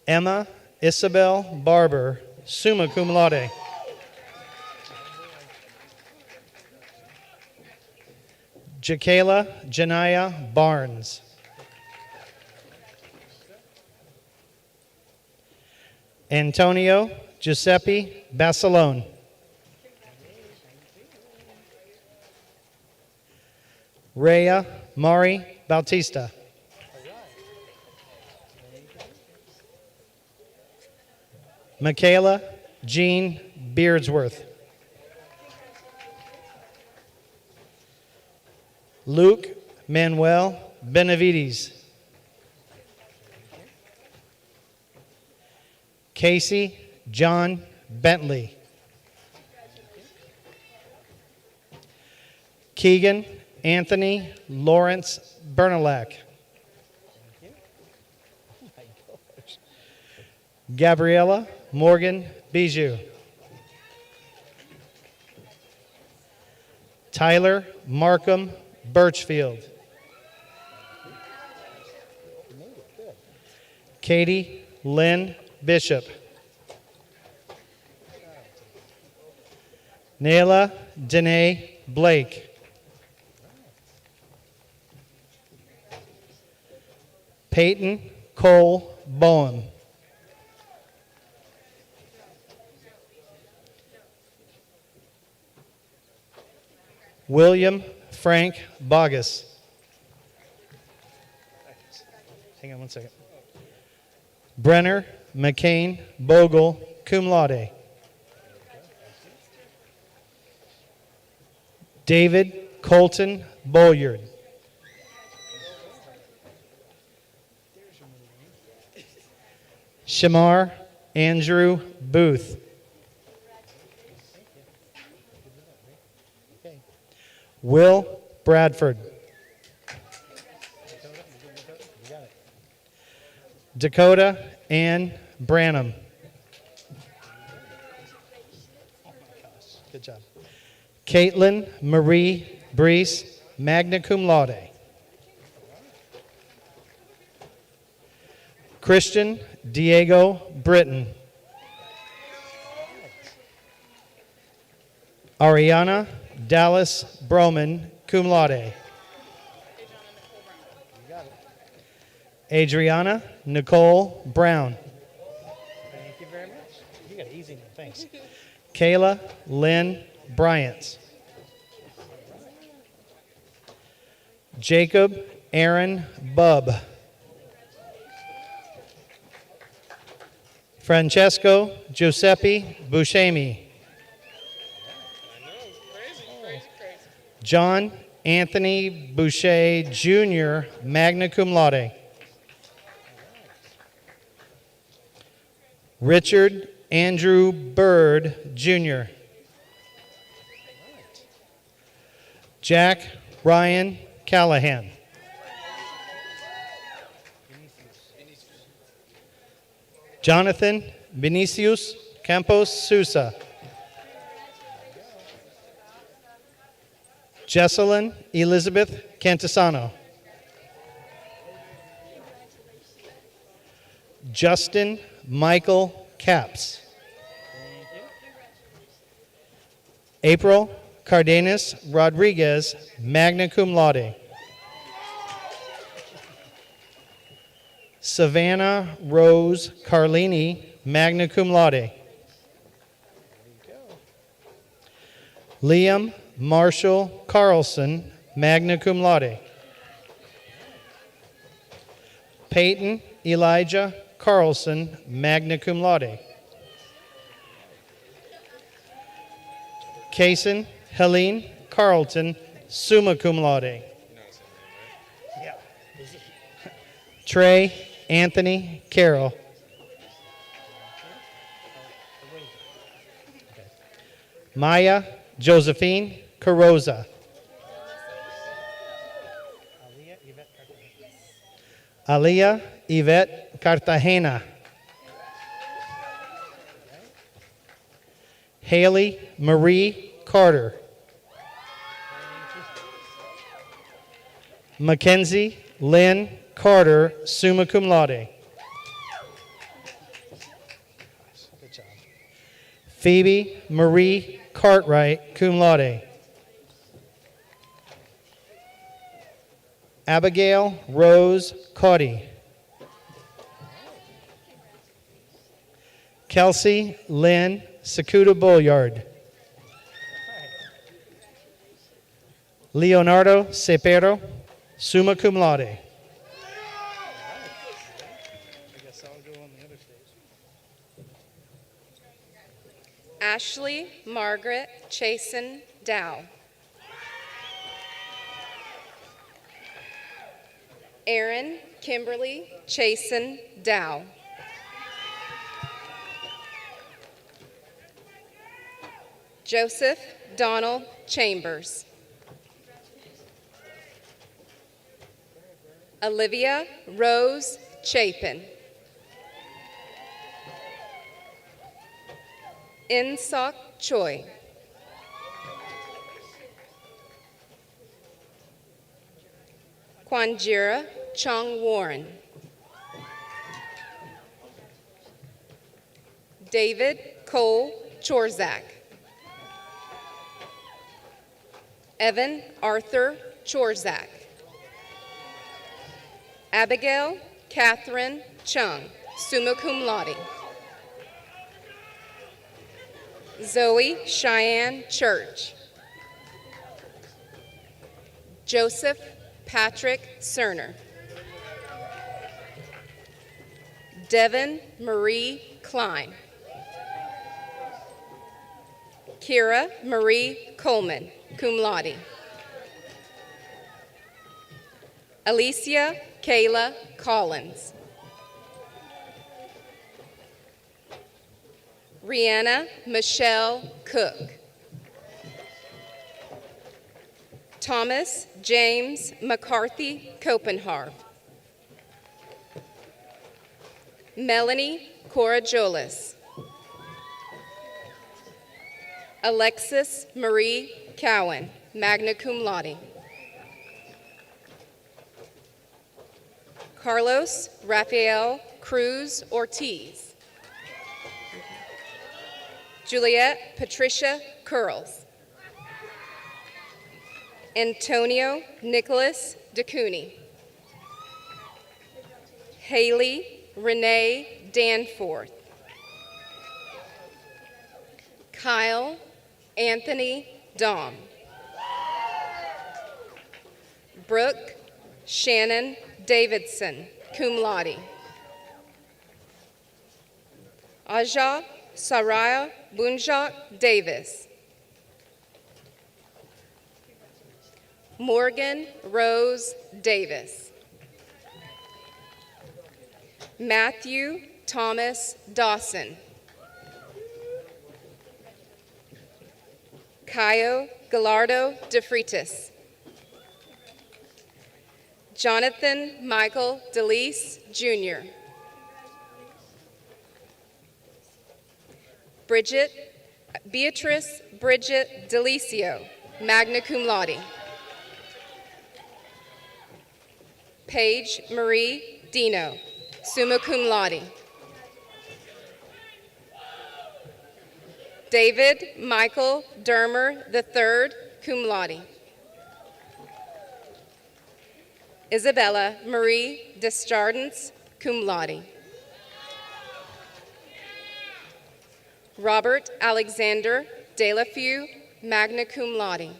Emma Isabel Barber, summa cum laude. Jakayla Janaya Barnes. Antonio Giuseppe Basilone. Rhea Mari Bautista. Michaela Jean Beardsworth. Luke Manuel Benavides. Casey John Bentley. Keegan Anthony Lawrence Bernalac. Gabriella Morgan Bijou. Tyler Markham Birchfield. Katie Lynn Bishop. Nayla Danae Blake. Peyton Cole Bowen. William Frank Bogus. Hang on one second. Brenner McCain Bogle, cum laude. David Colton Bolyard. Shamar Andrew Booth. Will Bradford. Dakota Ann Branham. Good job. Caitlin Marie Brees, magna cum laude. Christian Diego Britton. Ariana Dallas Broman, cum laude. Adriana Nicole Brown. Thank you very much. You got an easy name, thanks. Kayla Lynn Bryant. Jacob Aaron Bubb. Francesco Giuseppe Buscemi. John Anthony Boucher Jr., magna cum laude. Richard Andrew Bird Jr. Jack Ryan Callahan. Jonathan Vinicius Campos Sousa. Jesselyn Elizabeth Cantisano. Justin Michael Capps. April Cardenas Rodriguez, magna cum laude. Savannah Rose Carlini, magna cum laude. Liam Marshall Carlson, magna cum laude. Peyton Elijah Carlson, magna cum laude. Kaysen Helene Carlton, summa cum laude. Trey Anthony Carroll. Maya Josephine Carroza. Aliyah Yvette Cartagena. Haley Marie Carter. Mackenzie Lynn Carter, summa cum laude. Good job. Phoebe Marie Cartwright, cum laude. Abigail Rose Caudy. Kelsey Lynn Sakuda Bolliard. Leonardo Cepero, summa cum laude. Ashley Margaret Chasen Dow. Erin Kimberly Chasen Dow. Joseph Donald Chambers. Olivia Rose Chapin. In-Sok Choi. Kwanjira Chung Warren. David Cole Chorzak. Evan Arthur Chorzak. Abigail Catherine Chung, summa cum laude. Zoe Cheyenne Church. Joseph Patrick Cerner. Devin Marie Klein. Kira Marie Coleman, cum laude. Alicia Kayla Collins. Rihanna Michelle Cook. Thomas James McCarthy Copenhagen. Melanie Corajolis. Alexis Marie Cowan, magna cum laude. Carlos Rafael Cruz Ortiz. Juliet Patricia Curls. Antonio Nicholas DeCooney. Haley Renee Danforth. Kyle Anthony Dom. Brooke Shannon Davidson, cum laude. Aja Saraya Bunjak Davis. Morgan Rose Davis. Matthew Thomas Dawson. Caio Gallardo de Freitas. Jonathan Michael DeLeese, Jr. Beatrice Bridget Delicio, magna cum laude. Paige Marie Dino, summa cum laude. David Michael Dermer III, cum laude. Isabella Marie Desjardins, cum laude. Robert Alexander Delafew, magna cum laude.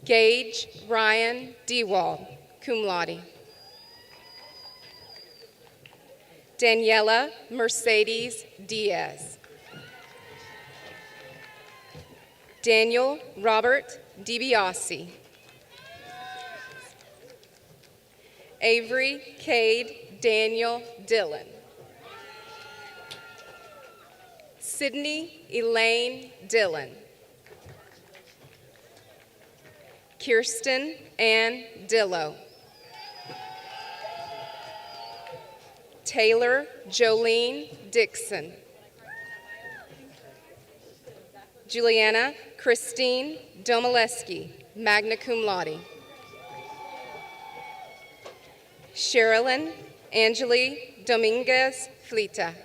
Gage Ryan Dewald, cum laude. Daniela Mercedes Diaz. Daniel Robert DiBiase. Avery Cade Daniel Dillon. Sydney Elaine Dillon. Kirsten Ann Dillo. Taylor Jolene Dixon. Juliana Christine Domalewski, magna cum laude. Sherilyn Angeli Dominguez Flita.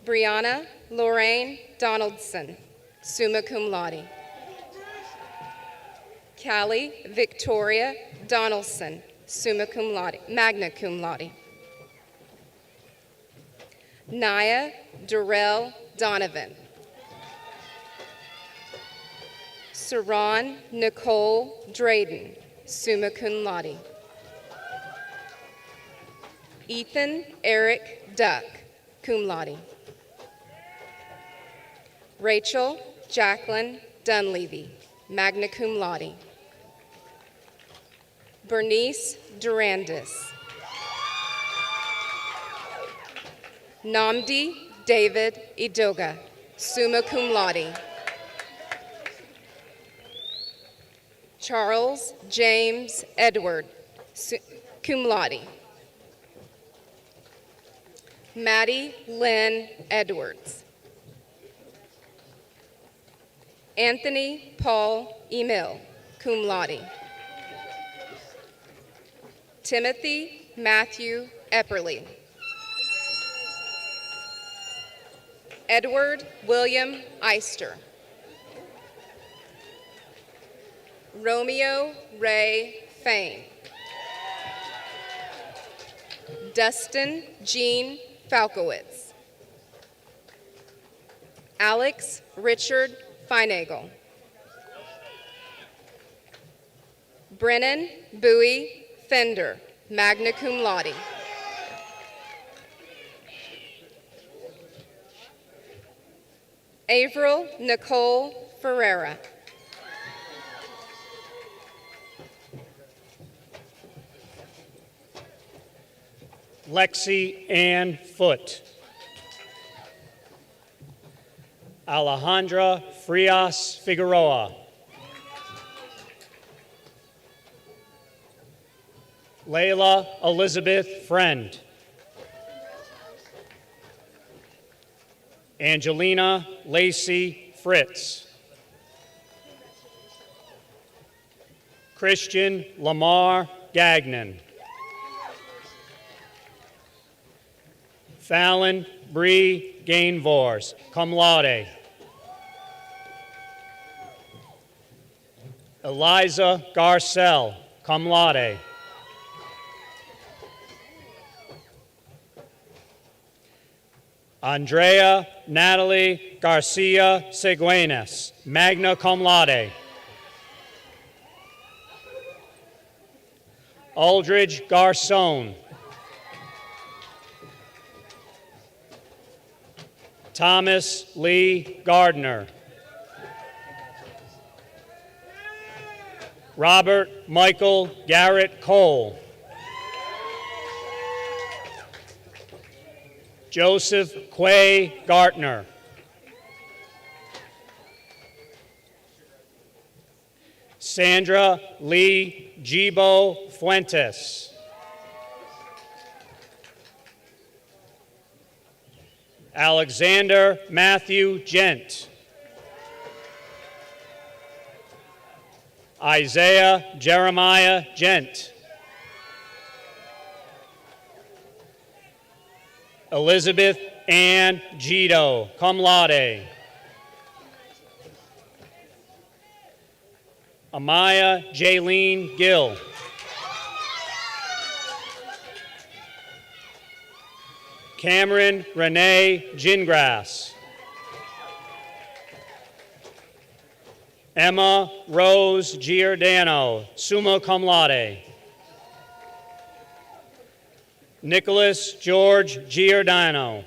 Brianna Lorraine Donaldson, summa cum laude. Callie Victoria Donaldson, summa cum laude, magna cum laude. Naya Durrell Donovan. Saran Nicole Drayden, summa cum laude. Ethan Eric Duck, cum laude. Rachel Jacqueline Dunleavy, magna cum laude. Bernice Durandis. Namdi David Idoga, summa cum laude. Charles James Edward, cum laude. Maddie Lynn Edwards. Anthony Paul Emil, cum laude. Timothy Matthew Epperly. Edward William Eister. Romeo Ray Fain. Dustin Jean Falkowitz. Alex Richard Feinagel. Brennan Bowie Fender, magna cum laude. Avril Nicole Ferreira. Lexi Ann Foote. Alejandra Frias Figueroa. Layla Elizabeth Friend. Angelina Lacey Fritz. Christian Lamar Gagnon. Fallon Bree Gainvors, cum laude. Eliza Garcelle, cum laude. Andrea Natalie Garcia Seguenes, magna cum laude. Aldridge Garcon. Thomas Lee Gardner. Robert Michael Garrett Cole. Joseph Quay Gartner. Sandra Lee Gibo Fuentes. Alexander Matthew Gent. Isaiah Jeremiah Gent. Elizabeth Ann Gito, cum laude. Amaya Jaylene Gill. Cameron Renee Gingras. Emma Rose Giordano, summa cum laude. Nicholas George Giordano.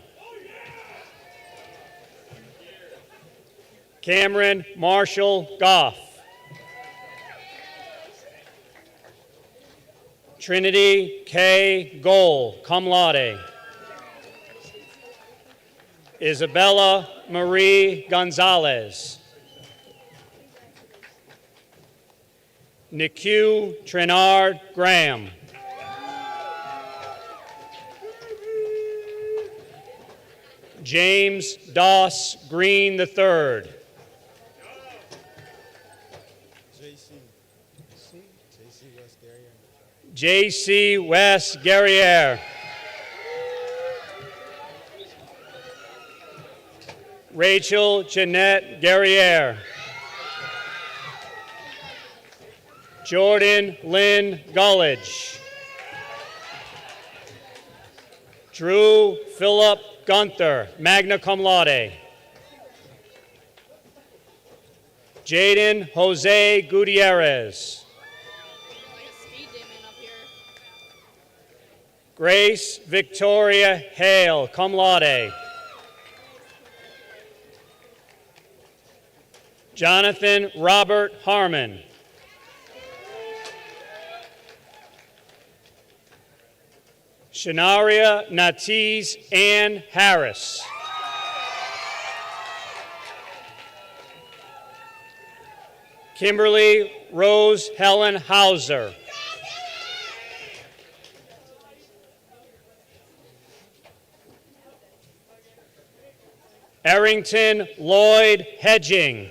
Cameron Marshall Goff. Trinity K. Goal, cum laude. Isabella Marie Gonzalez. Nicu Trenard Graham. James Doss Green III. J.C. West Guerriere. Rachel Jeanette Guerriere. Jordan Lynn Gullidge. Drew Philip Gunther, magna cum laude. Jaden Jose Gutierrez. Grace Victoria Hale, cum laude. Jonathan Robert Harmon. Shanaria Natiz Ann Harris. Kimberly Rose Helen Hauser. Arrington Lloyd Hedging.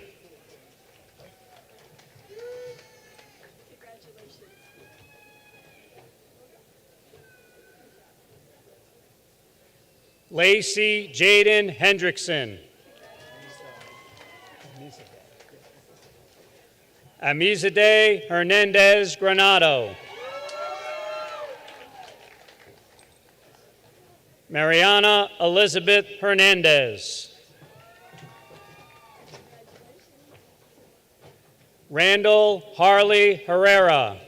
Lacey Jaden Hendrickson. Amizade Hernandez Granado. Mariana Elizabeth Hernandez. Randall Harley Herrera.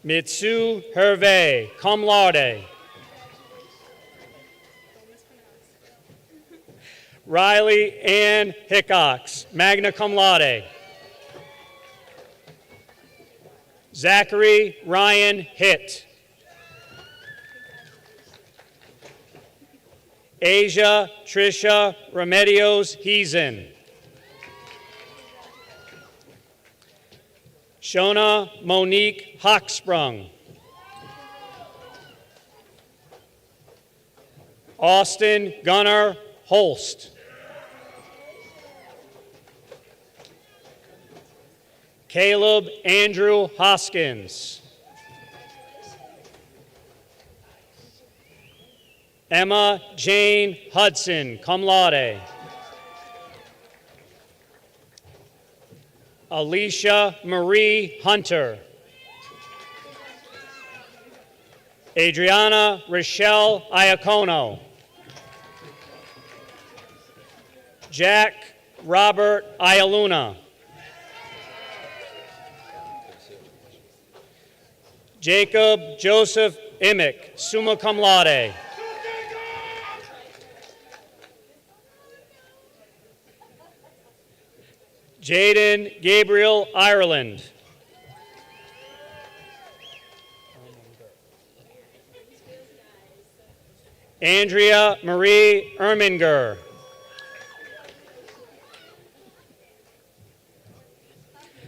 Mitsu Hervé, cum laude. Riley Ann Hickox, magna cum laude. Zachary Ryan Hitt. Asia Tricia Remedios Heezen. Shona Monique Hochsprung. Austin Gunnar Holst. Caleb Andrew Hoskins. Emma Jane Hudson, cum laude. Alicia Marie Hunter. Adriana Rochelle Iacono. Jack Robert Ialuna. Jacob Joseph Imick, summa cum laude. Jaden Gabriel Ireland. Andrea Marie Erminger.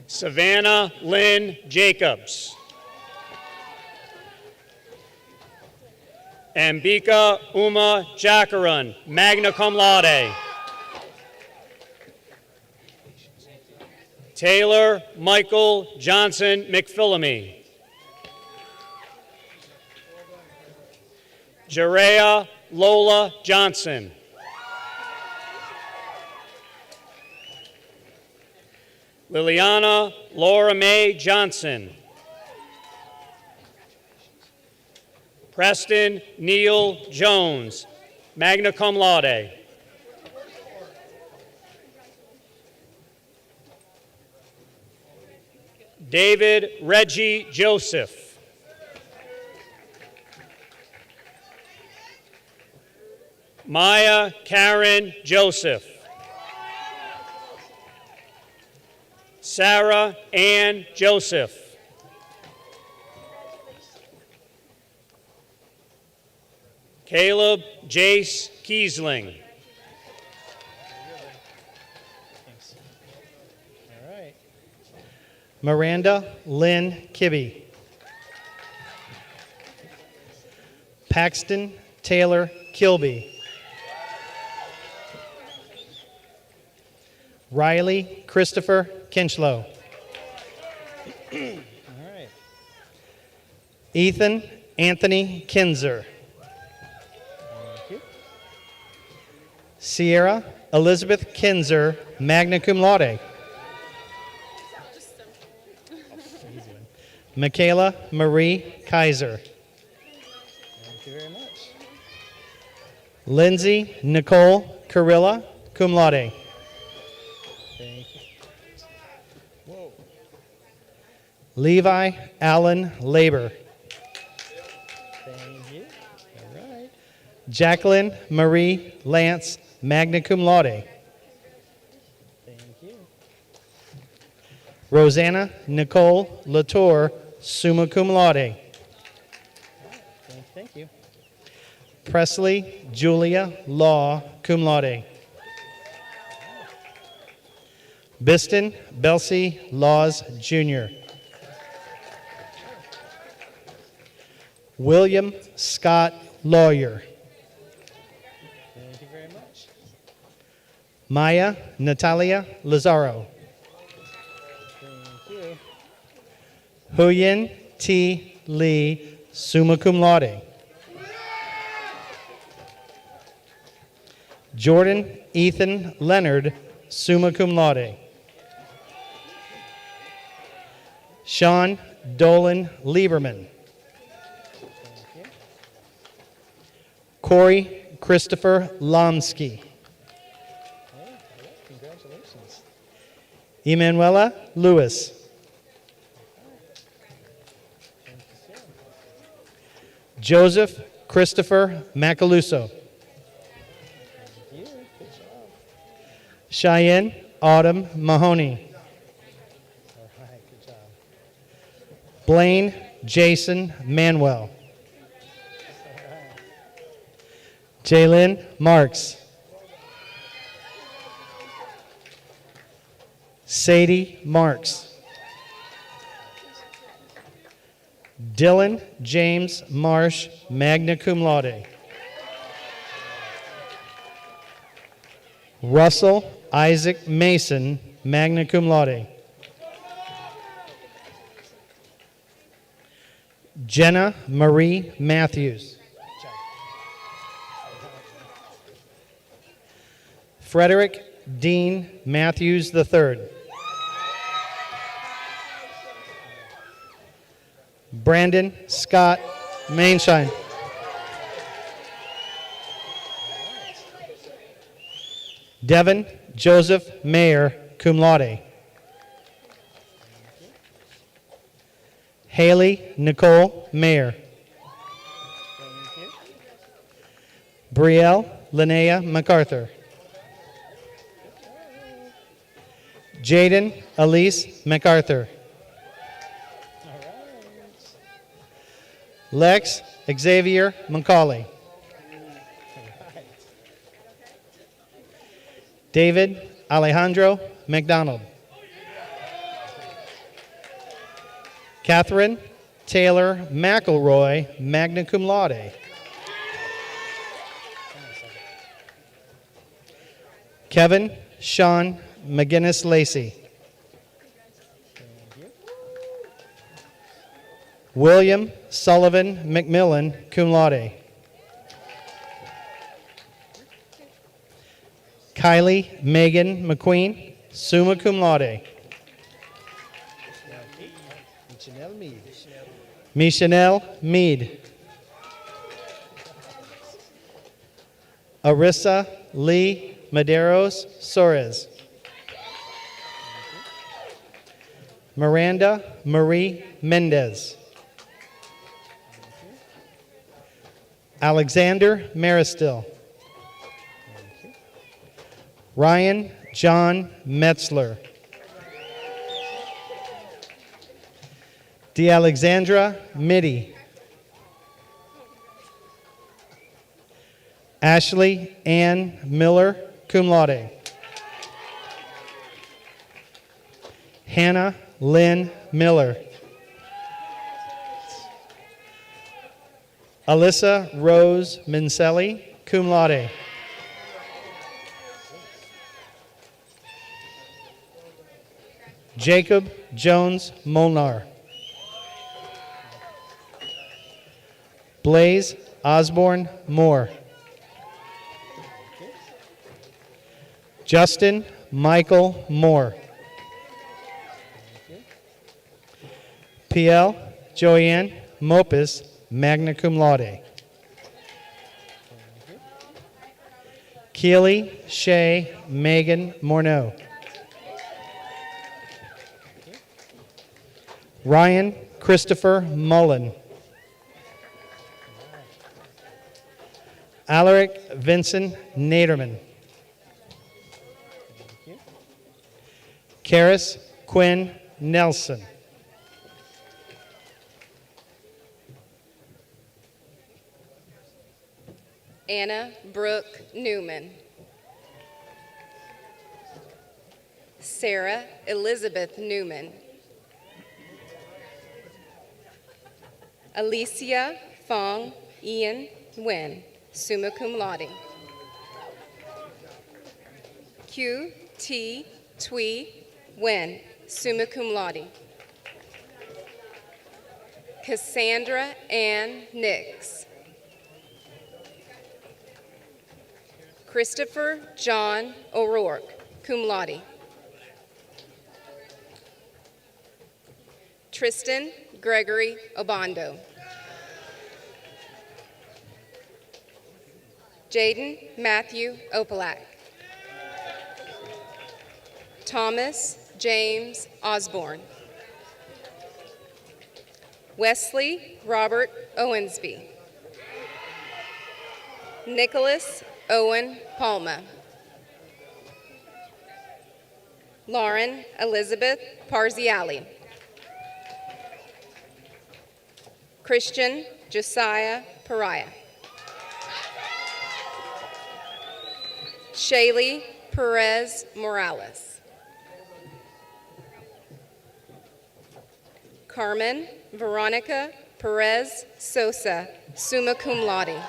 Savannah Lynn Jacobs. Ambika Uma Jakaran, magna cum laude. Taylor Michael Johnson McPhillamy. Jerea Lola Johnson. Liliana Laura Mae Johnson. Preston Neil Jones, magna cum laude. David Reggie Joseph. Maya Karen Joseph. Sarah Ann Joseph. Caleb Jace Kiesling. All right. Miranda Lynn Kibbe. Paxton Taylor Kilby. Riley Christopher Kinchlow. All right. Ethan Anthony Kinzer. Sierra Elizabeth Kinzer, magna cum laude. Michaela Marie Kaiser. Thank you very much. Lindsay Nicole Carilla, cum laude. Thank you. Whoa. Levi Allen Labor. Thank you. All right. Jacqueline Marie Lance, magna cum laude. Thank you. Rosanna Nicole Latour, summa cum laude. Thank you. Presley Julia Law, cum laude. Biston Belsi Laws Jr. William Scott Lawyer. Thank you very much. Maya Natalia Lazaro. Thank you. Huyen T. Lee, summa cum laude. Jordan Ethan Leonard, summa cum laude. Sean Dolan Lieberman. Corey Christopher Lomsky. Congratulations. Emanuela Lewis. Joseph Christopher Macaluso. Cheyenne Autumn Mahoney. Blaine Jason Manuel. Jalen Marks. Sadie Marks. Dylan James Marsh, magna cum laude. Russell Isaac Mason, magna cum laude. Jenna Marie Matthews. Frederick Dean Matthews III. Brandon Scott Mainshine. Devin Joseph Mayer, cum laude. Haley Nicole Mayer. Brielle Linnea MacArthur. Jaden Elise MacArthur. Lex Xavier Macaulay. David Alejandro McDonald. Catherine Taylor McElroy, magna cum laude. Kevin Sean McGinnis Lacey. William Sullivan McMillan, cum laude. Kylie Megan McQueen, summa cum laude. Michanel Mead. Arissa Lee Maderos Soares. Miranda Marie Mendez. Alexander Maristil. Ryan John Metzler. DeAlexandra Mitty. Ashley Ann Miller, cum laude. Hannah Lynn Miller. Alyssa Rose Mincelli, cum laude. Jacob Jones Molnar. Blaze Osborne Moore. Justin Michael Moore. PL Joanne Mopis, magna cum laude. Keely Shay Megan Morneau. Ryan Christopher Mullen. Alaric Vincent Naderman. Karis Quinn Nelson. Anna Brooke Newman. Sarah Elizabeth Newman. Alicia Fong Ian Nguyen, summa cum laude. Q T Twee Nguyen, summa cum laude. Cassandra Ann Nix. Christopher John O'Rourke, cum laude. Tristan Gregory Obando. Jaden Matthew Opalak. Thomas James Osborne. Wesley Robert Owensby. Nicholas Owen Palma. Lauren Elizabeth Parziali. Christian Josiah Pariah. Shaylee Perez Morales. Carmen Veronica Perez Sosa, summa cum laude.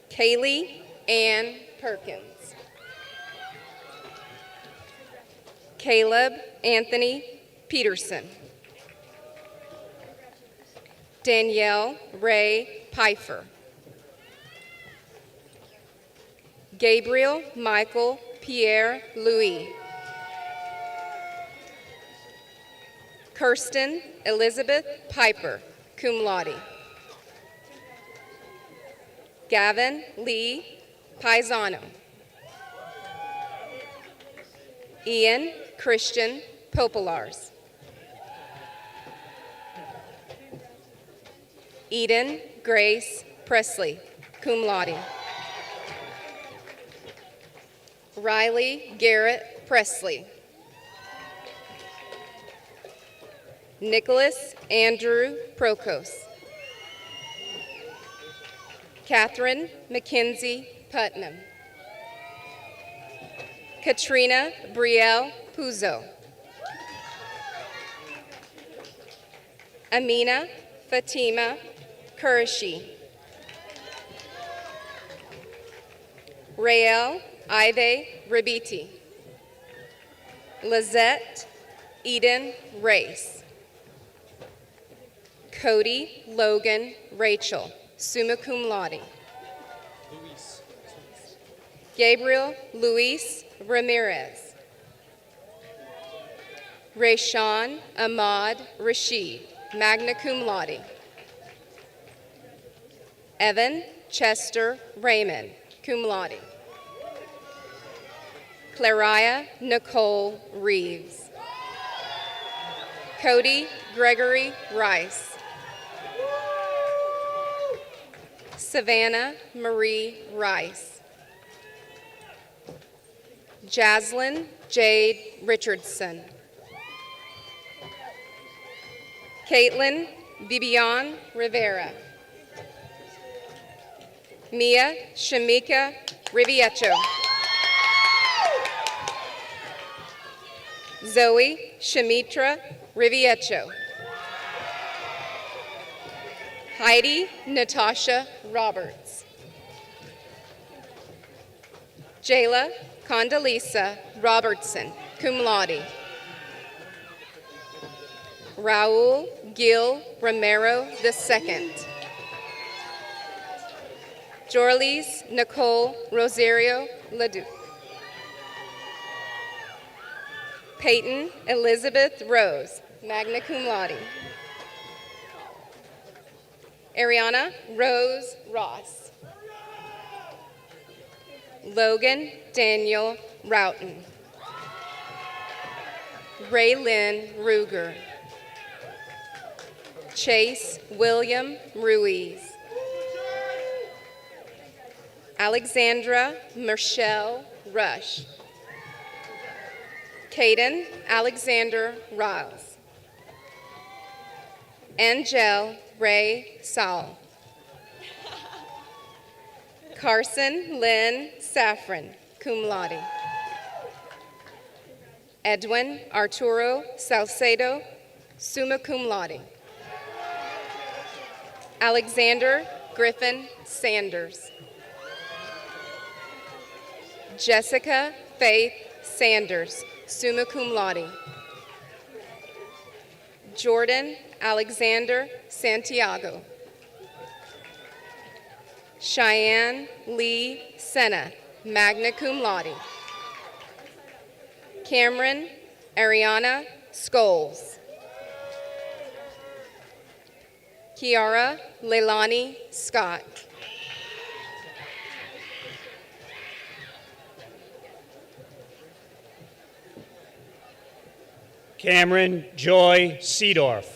Kaylee Ann Perkins. Caleb Anthony Peterson. Danielle Ray Pfeiffer. Gabriel Michael Pierre Louis. Kirsten Elizabeth Piper, cum laude. Gavin Lee Paisano. Ian Christian Popolars. Eden Grace Presley, cum laude. Riley Garrett Presley. Nicholas Andrew Prokos. Catherine Mackenzie Putnam. Katrina Brielle Puzo. Amina Fatima Qureshi. Rael Ide Rabiti. Lizette Eden Race. Cody Logan Rachel, summa cum laude. Gabriel Luis Ramirez. Rayshawn Ahmad Rashid, magna cum laude. Evan Chester Raymond, cum laude. Claria Nicole Reeves. Cody Gregory Rice. Savannah Marie Rice. Jaslyn Jade Richardson. Caitlin Vivian Rivera. Mia Shamika Riviecho. Zoe Shamitra Riviecho. Heidi Natasha Roberts. Jayla Condoleezza Robertson, cum laude. Raul Gil Romero II. Jorlise Nicole Rosario Leduc. Peyton Elizabeth Rose, magna cum laude. Ariana Rose Ross. Logan Daniel Roughton. Raylyn Ruger. Chase William Ruiz. Alexandra Michelle Rush. Caden Alexander Riles. Angel Ray Saul. Carson Lynn Safran, cum laude. Edwin Arturo Salcedo, summa cum laude. Alexander Griffin Sanders. Jessica Faith Sanders, summa cum laude. Jordan Alexander Santiago. Cheyenne Lee Senna, magna cum laude. Cameron Ariana Scholes. Kiara Leilani Scott. Cameron Joy Seedorf.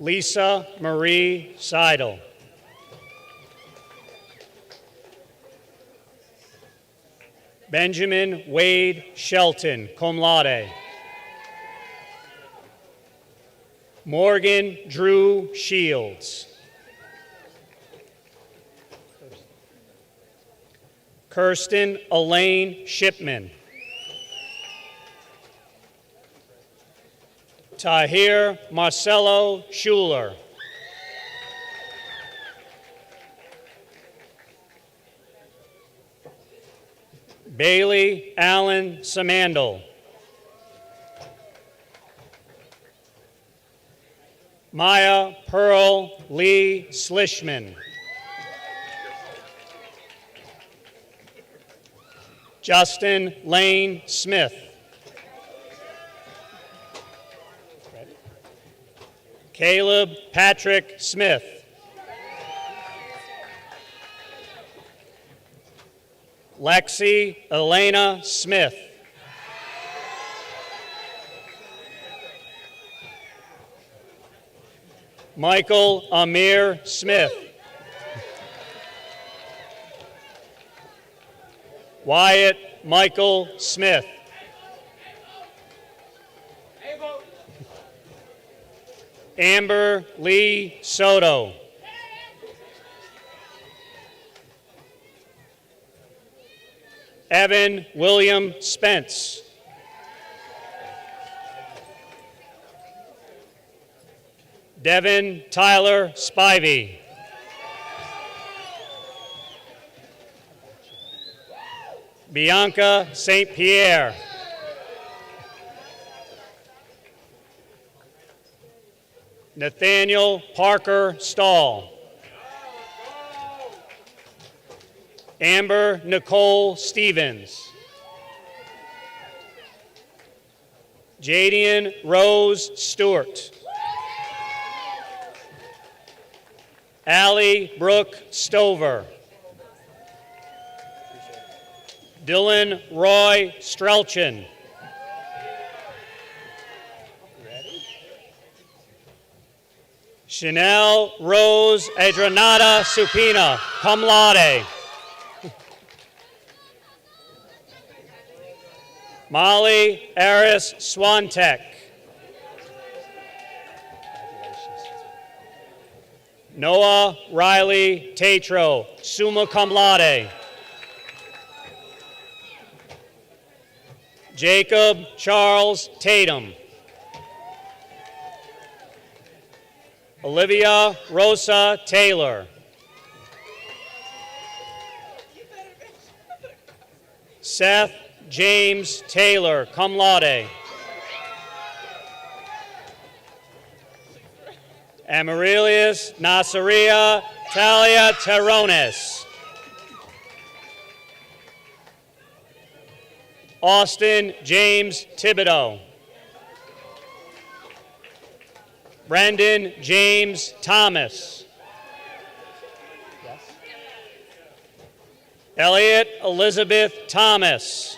Lisa Marie Seidel. Benjamin Wade Shelton, cum laude. Morgan Drew Shields. Kirsten Elaine Shipman. Tahir Marcelo Schuler. Bailey Allen Samandel. Maya Pearl Lee Slishman. Justin Lane Smith. Caleb Patrick Smith. Lexi Elena Smith. Michael Amir Smith. Wyatt Michael Smith. Amber Lee Soto. Evan William Spence. Devin Tyler Spivey. Bianca St. Pierre. Nathaniel Parker Stahl. Amber Nicole Stevens. Jadian Rose Stewart. Allie Brooke Stover. Dylan Roy Strelchin. Chanel Rose Adranada Supina, cum laude. Molly Aris Swantek. Noah Riley Tatro, summa cum laude. Jacob Charles Tatum. Olivia Rosa Taylor. Seth James Taylor, cum laude. Amarilius Nasaria Talia Terrones. Austin James Thibodeau. Brendan James Thomas. Elliot Elizabeth Thomas.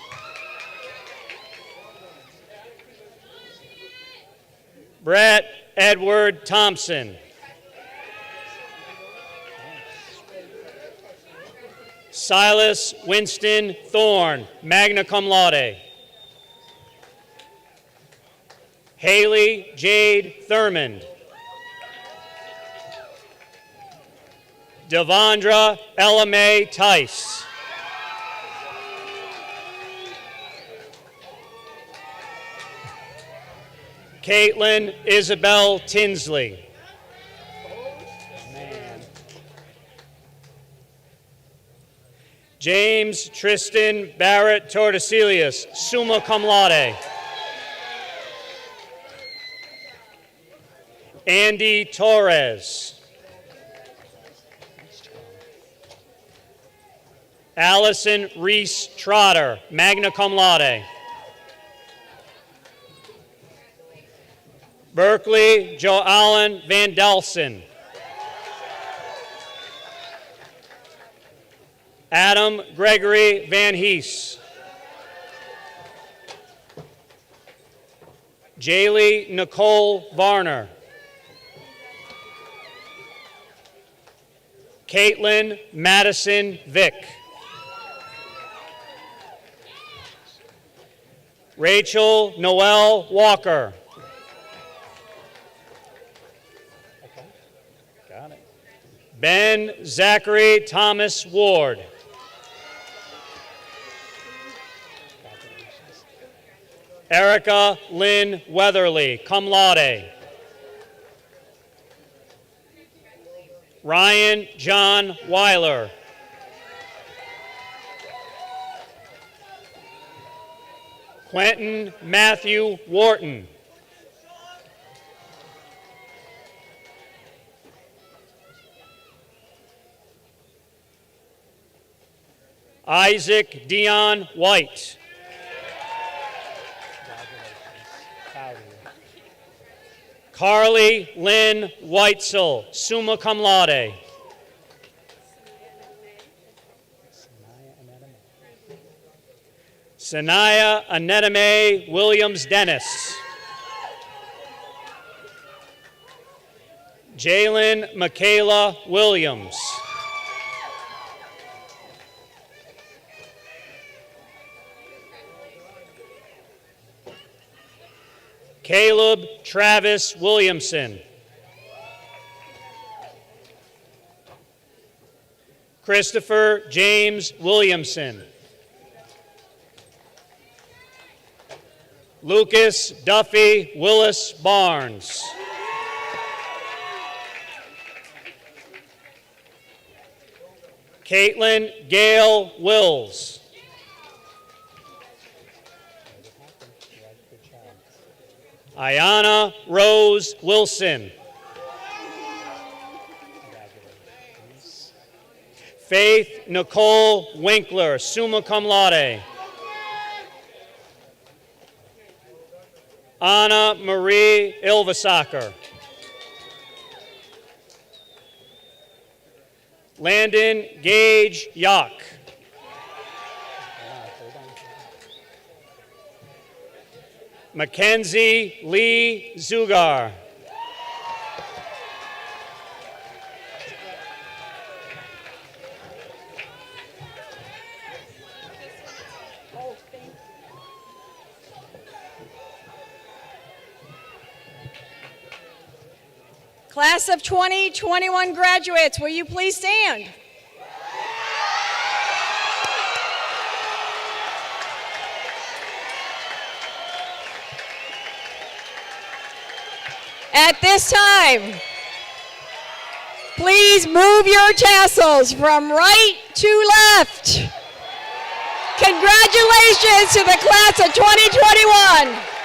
Brett Edward Thompson. Silas Winston Thorne, magna cum laude. Haley Jade Thurmond. Devondra Ella Mae Tice. Caitlin Isabel Tinsley. James Tristan Barrett Tordesillas, summa cum laude. Andy Torres. Allison Reese Trotter, magna cum laude. Berkeley Joe Allen Van Delson. Adam Gregory Van Hees. Jaylee Nicole Varner. Caitlin Madison Vick. Rachel Noel Walker. Got it. Ben Zachary Thomas Ward. Erica Lynn Weatherly, cum laude. Ryan John Weiler. Quentin Matthew Wharton. Isaac Dion White. Carly Lynn Weitzel, summa cum laude. Sanaya Anetame Williams Dennis. Jalen Michaela Williams. Caleb Travis Williamson. Christopher James Williamson. Lucas Duffy Willis Barnes. Caitlin Gail Wills. Ayana Rose Wilson. Faith Nicole Winkler, summa cum laude. Anna Marie Ilvasacker. Landon Gage Yock. Mackenzie Lee Zugar. Class of 2021 graduates, will you please stand? At this time, please move your tassels from right to left. Congratulations to the class of 2021.